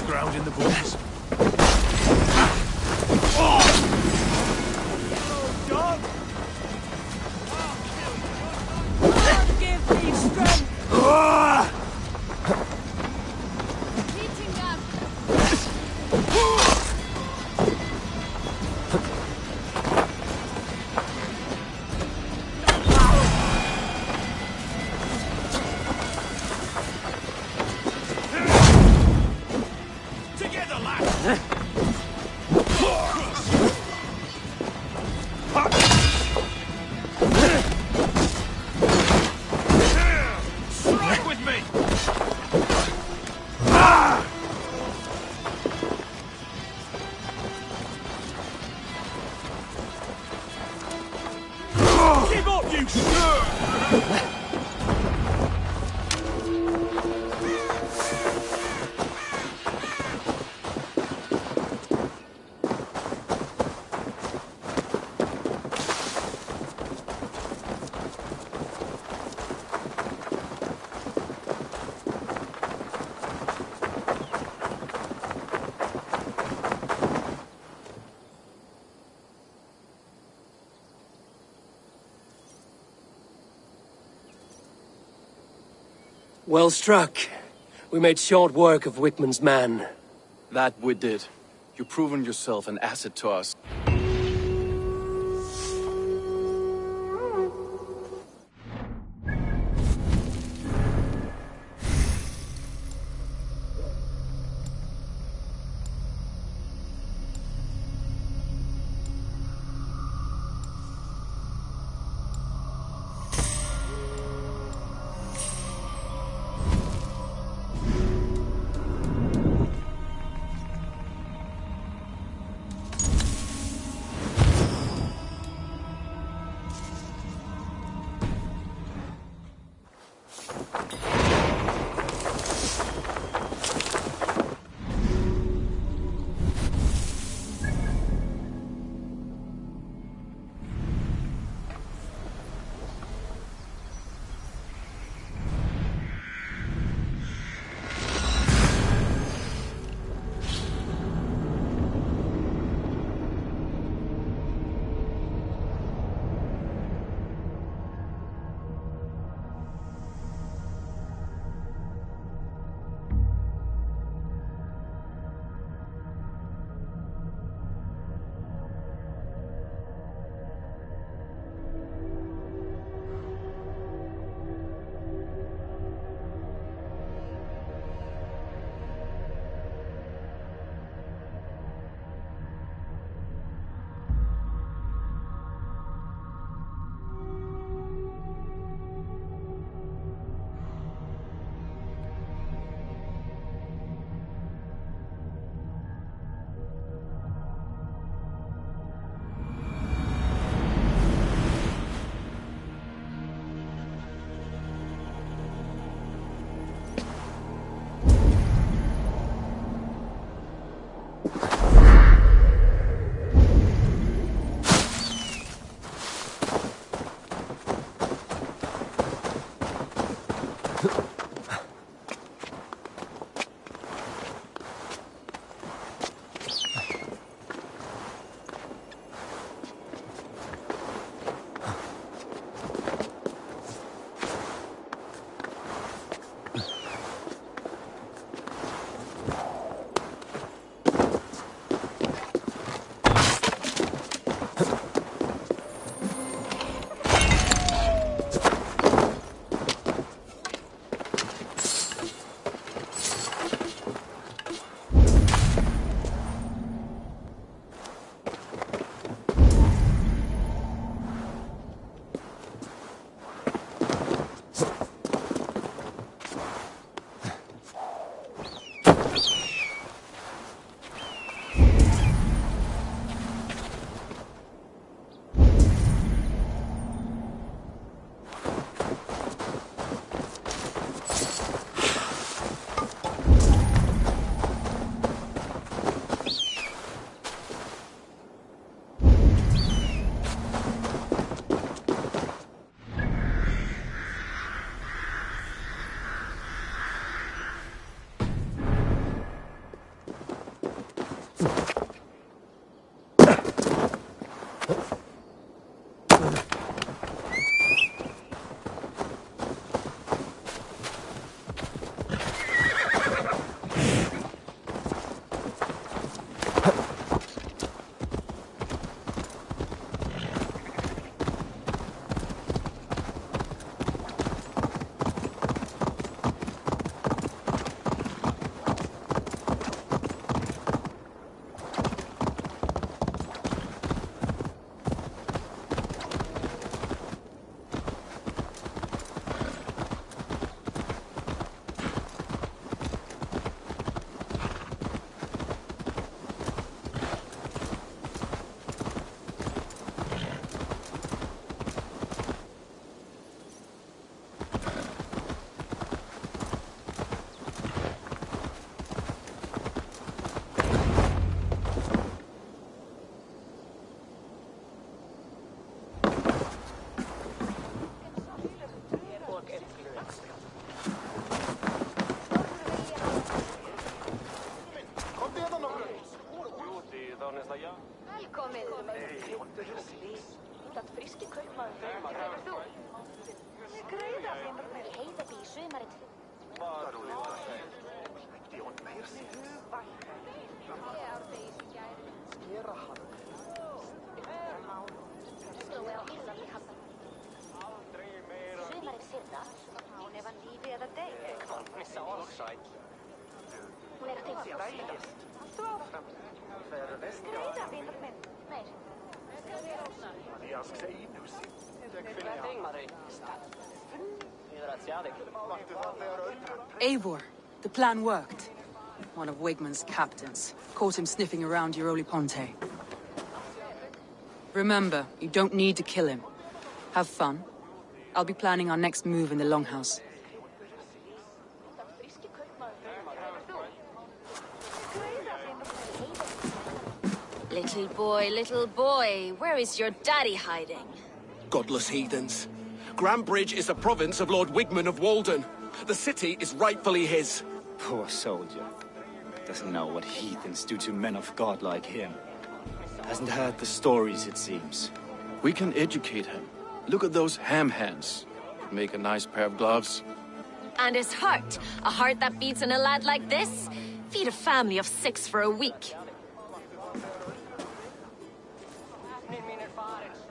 Ground in the books. Give me strength! Strike with me! Give up, you Well struck. We made short work of Wickman's man. That we did. You've proven yourself an asset to us. Eivor, the plan worked. One of Wigmund's captains caught him sniffing around Euroli Ponte. Remember, you don't need to kill him. Have fun. I'll be planning our next move in the Longhouse. Little boy, where is your daddy hiding? Godless heathens. Grambridge is a province of Lord Wigmund of Walden. The city is rightfully his. Poor soldier. Doesn't know what heathens do to men of God like him. Hasn't heard the stories, it seems. We can educate him. Look at those ham hands. Make a nice pair of gloves. And his heart. A heart that beats in a lad like this? Feed a family of 6 for a week.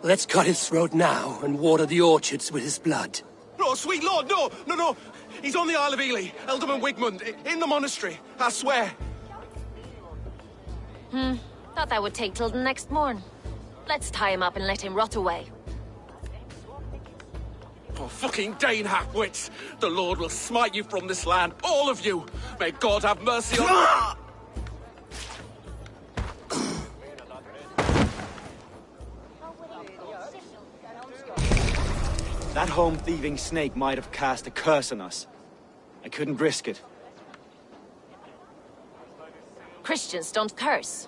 Let's cut his throat now and water the orchards with his blood. Oh, sweet lord, no! He's on the Isle of Ely, Ealdorman Wigmund, in the monastery, I swear. Thought that would take till the next morn. Let's tie him up and let him rot away. Oh, fucking Dane half-wits! The Lord will smite you from this land, all of you! May God have mercy on... That home-thieving snake might have cast a curse on us. I couldn't risk it. Christians don't curse.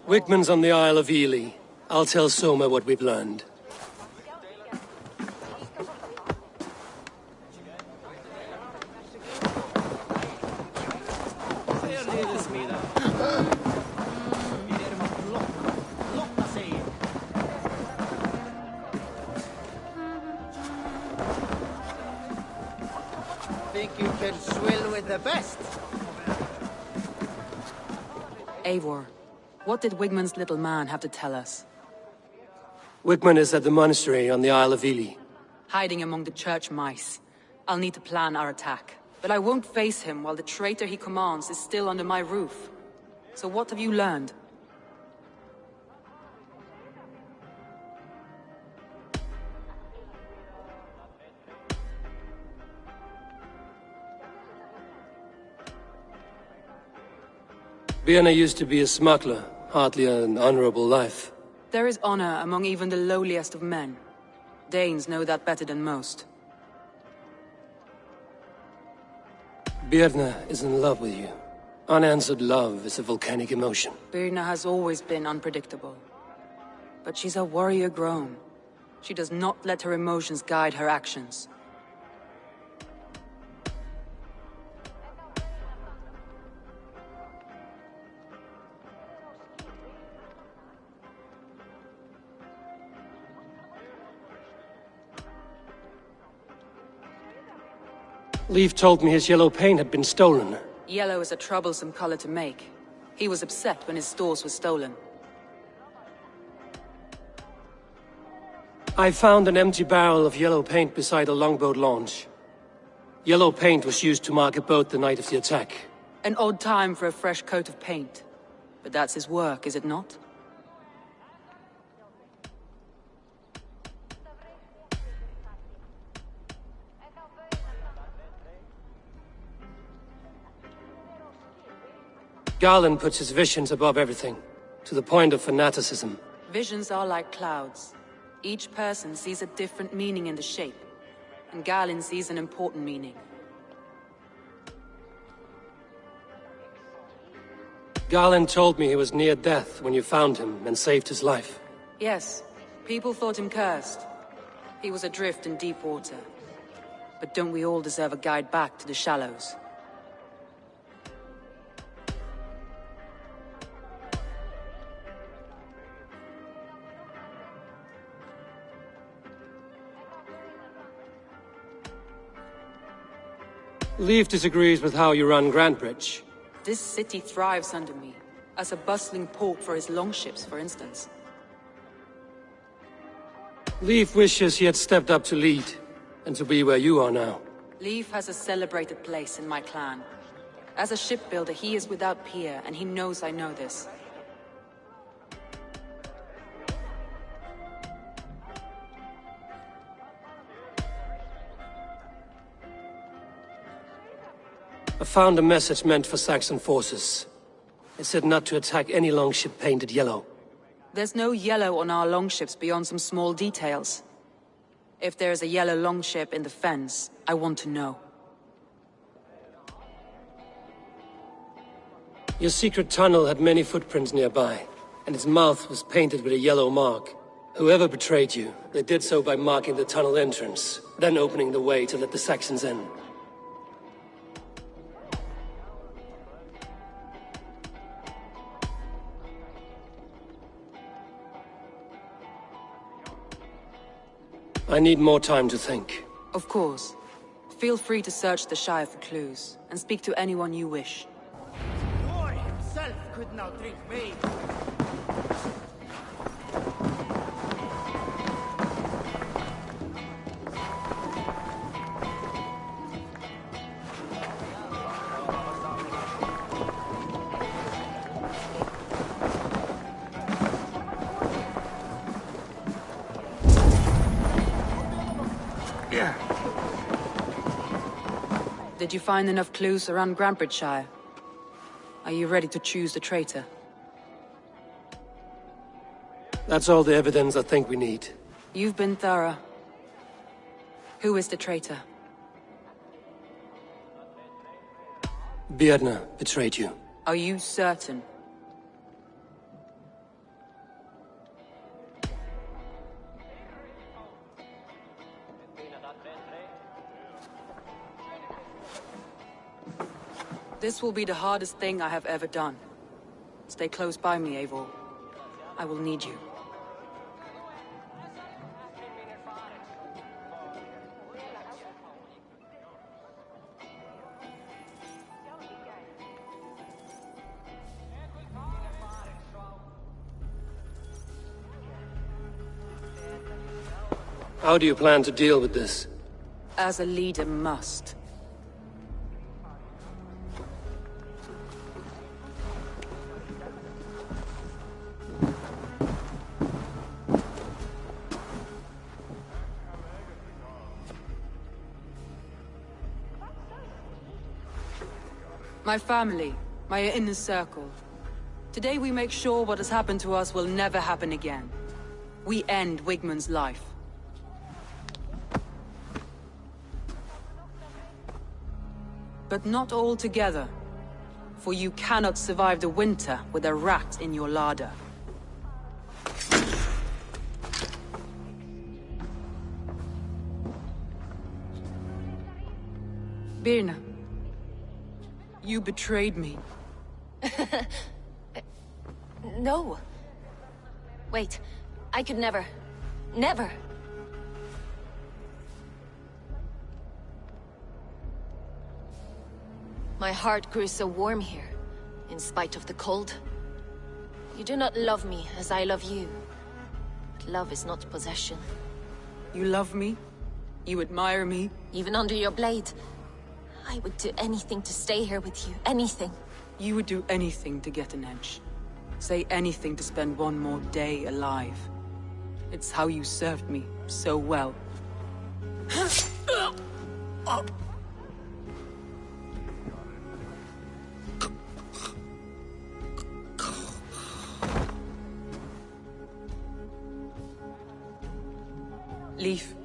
Wigmund's on the Isle of Ely. I'll tell Soma what we've learned. Think you can swill with the best? Eivor, what did Wigmund's little man have to tell us? Wigmund is at the monastery on the Isle of Ely. Hiding among the church mice. I'll need to plan our attack. But I won't face him while the traitor he commands is still under my roof. So what have you learned? Birna used to be a smuggler, hardly an honorable life. There is honor among even the lowliest of men. Danes know that better than most. Birna is in love with you. Unanswered love is a volcanic emotion. Birna has always been unpredictable. But she's a warrior grown. She does not let her emotions guide her actions. Leaf told me his yellow paint had been stolen. Yellow is a troublesome color to make. He was upset when his stores were stolen. I found an empty barrel of yellow paint beside a longboat launch. Yellow paint was used to mark a boat the night of the attack. An odd time for a fresh coat of paint. But that's his work, is it not? Garland puts his visions above everything, to the point of fanaticism. Visions are like clouds. Each person sees a different meaning in the shape, and Garland sees an important meaning. Garland told me he was near death when you found him and saved his life. Yes, people thought him cursed. He was adrift in deep water. But don't we all deserve a guide back to the shallows? Leif disagrees with how you run Grantbridge. This city thrives under me, as a bustling port for his longships, for instance. Leif wishes he had stepped up to lead, and to be where you are now. Leif has a celebrated place in my clan. As a shipbuilder, he is without peer, and he knows I know this. I found a message meant for Saxon forces. It said not to attack any longship painted yellow. There's no yellow on our longships beyond some small details. If there's a yellow longship in the fens, I want to know. Your secret tunnel had many footprints nearby, and its mouth was painted with a yellow mark. Whoever betrayed you, they did so by marking the tunnel entrance, then opening the way to let the Saxons in. I need more time to think. Of course. Feel free to search the Shire for clues, and speak to anyone you wish. War himself could not drink me. Did you find enough clues around Grantbridgeshire? Are you ready to choose the traitor? That's all the evidence I think we need. You've been thorough. Who is the traitor? Birna betrayed you. Are you certain? This will be the hardest thing I have ever done. Stay close by me, Eivor. I will need you. How do you plan to deal with this? As a leader must. My family, my inner circle. Today we make sure what has happened to us will never happen again. We end Wigmund's life. But not all together. For you cannot survive the winter with a rat in your larder. Birna. You betrayed me. No. Wait, I could never. Never. My heart grew so warm here, in spite of the cold. You do not love me as I love you. But love is not possession. You love me? You admire me? Even under your blade. I would do anything to stay here with you. Anything. You would do anything to get an edge. Say anything to spend one more day alive. It's how you served me so well. Leif,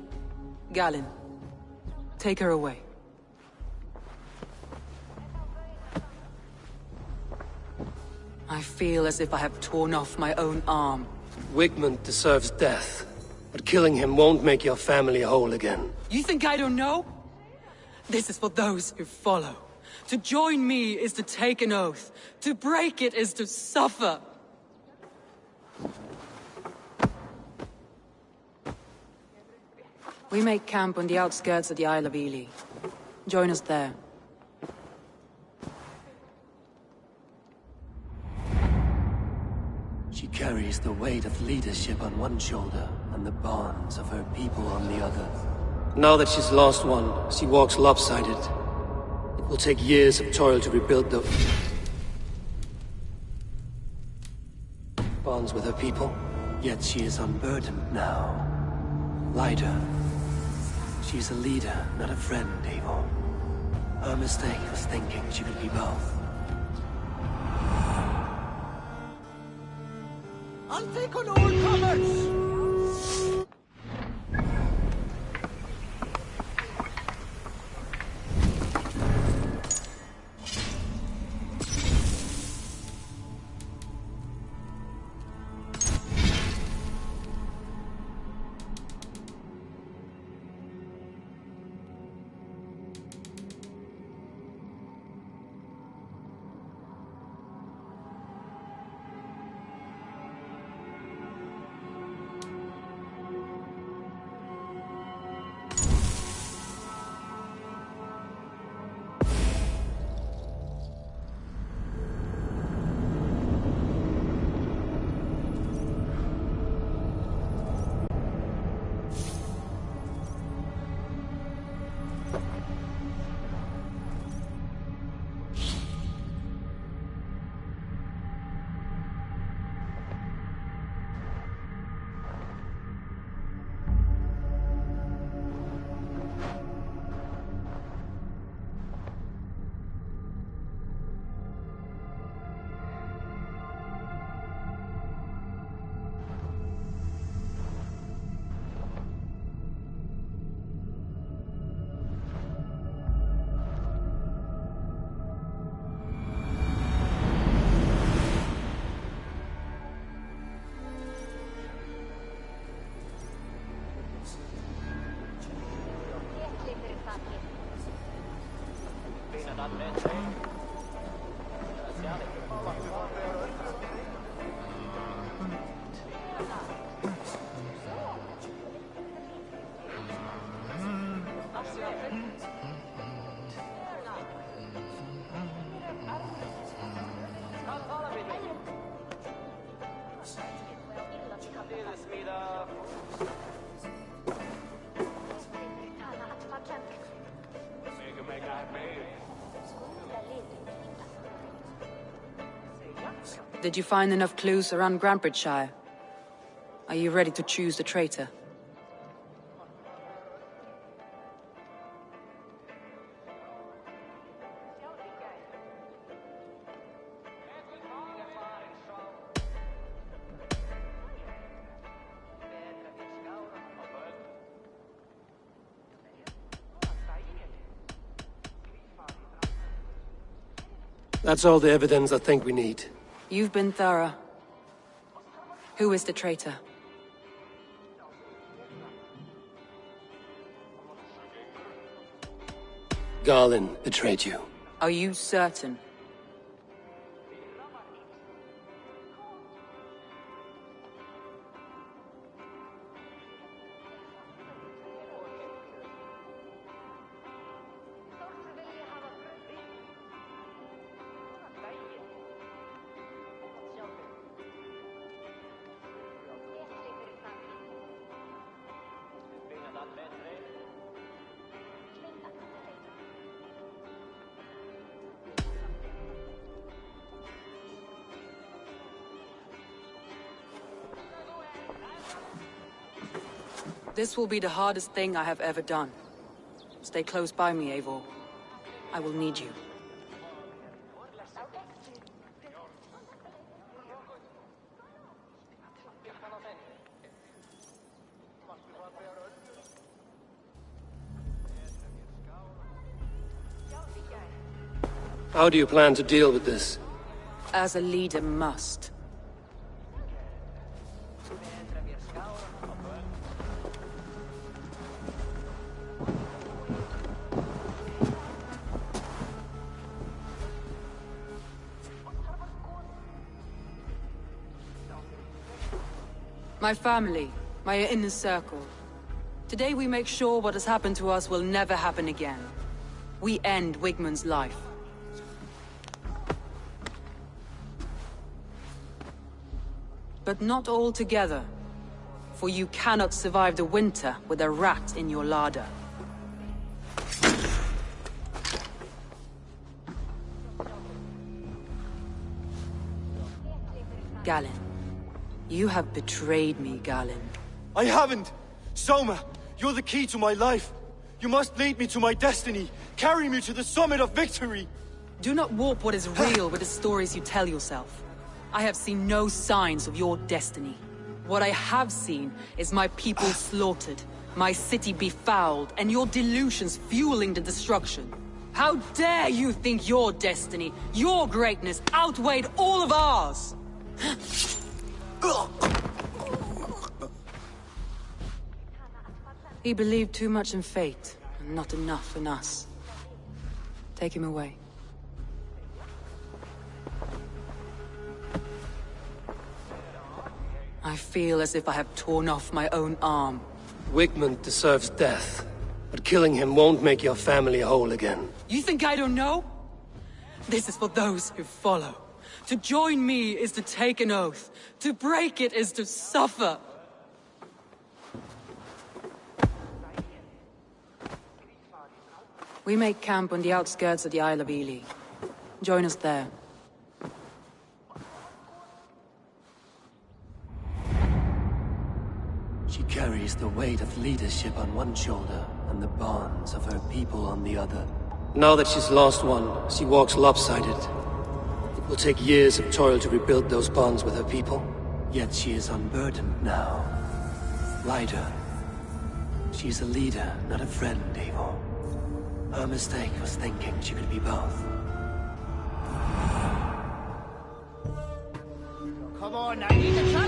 Galen, take her away. I feel as if I have torn off my own arm. Wigmund deserves death, but killing him won't make your family whole again. You think I don't know? This is for those who follow. To join me is to take an oath. To break it is to suffer. We make camp on the outskirts of the Isle of Ely. Join us there. carries the weight of leadership on one shoulder and the bonds of her people on the other. Now that she's lost one, she walks lopsided. It will take years of toil to rebuild the bonds with her people. Yet she is unburdened now. Lighter. She's a leader, not a friend, Eivor. Her mistake was thinking she could be both. I'll take on all comers! Did you find enough clues around Grantbridgeshire? Are you ready to choose the traitor? That's all the evidence I think we need. You've been thorough. Who is the traitor? Garlin betrayed you. Are you certain? This will be the hardest thing I have ever done. Stay close by me, Eivor. I will need you. How do you plan to deal with this? As a leader must. My family, my inner circle. Today we make sure what has happened to us will never happen again. We end Wigmund's life. But not all together. For you cannot survive the winter with a rat in your larder. Galen. You have betrayed me, Galen. I haven't! Soma, you're the key to my life. You must lead me to my destiny. Carry me to the summit of victory. Do not warp what is real with the stories you tell yourself. I have seen no signs of your destiny. What I have seen is my people slaughtered, my city befouled, and your delusions fueling the destruction. How dare you think your destiny, your greatness, outweighed all of ours? He believed too much in fate, and not enough in us. Take him away. I feel as if I have torn off my own arm. Wigmund deserves death, but killing him won't make your family whole again. You think I don't know? This is for those who follow. To join me is to take an oath. To break it is to suffer. We make camp on the outskirts of the Isle of Ely. Join us there. She carries the weight of leadership on one shoulder and the bonds of her people on the other. Now that she's lost one, she walks lopsided. It will take years of toil to rebuild those bonds with her people. Yet she is unburdened now. Lighter. She's a leader, not a friend, Eivor. Her mistake was thinking she could be both. Come on, I need a chance.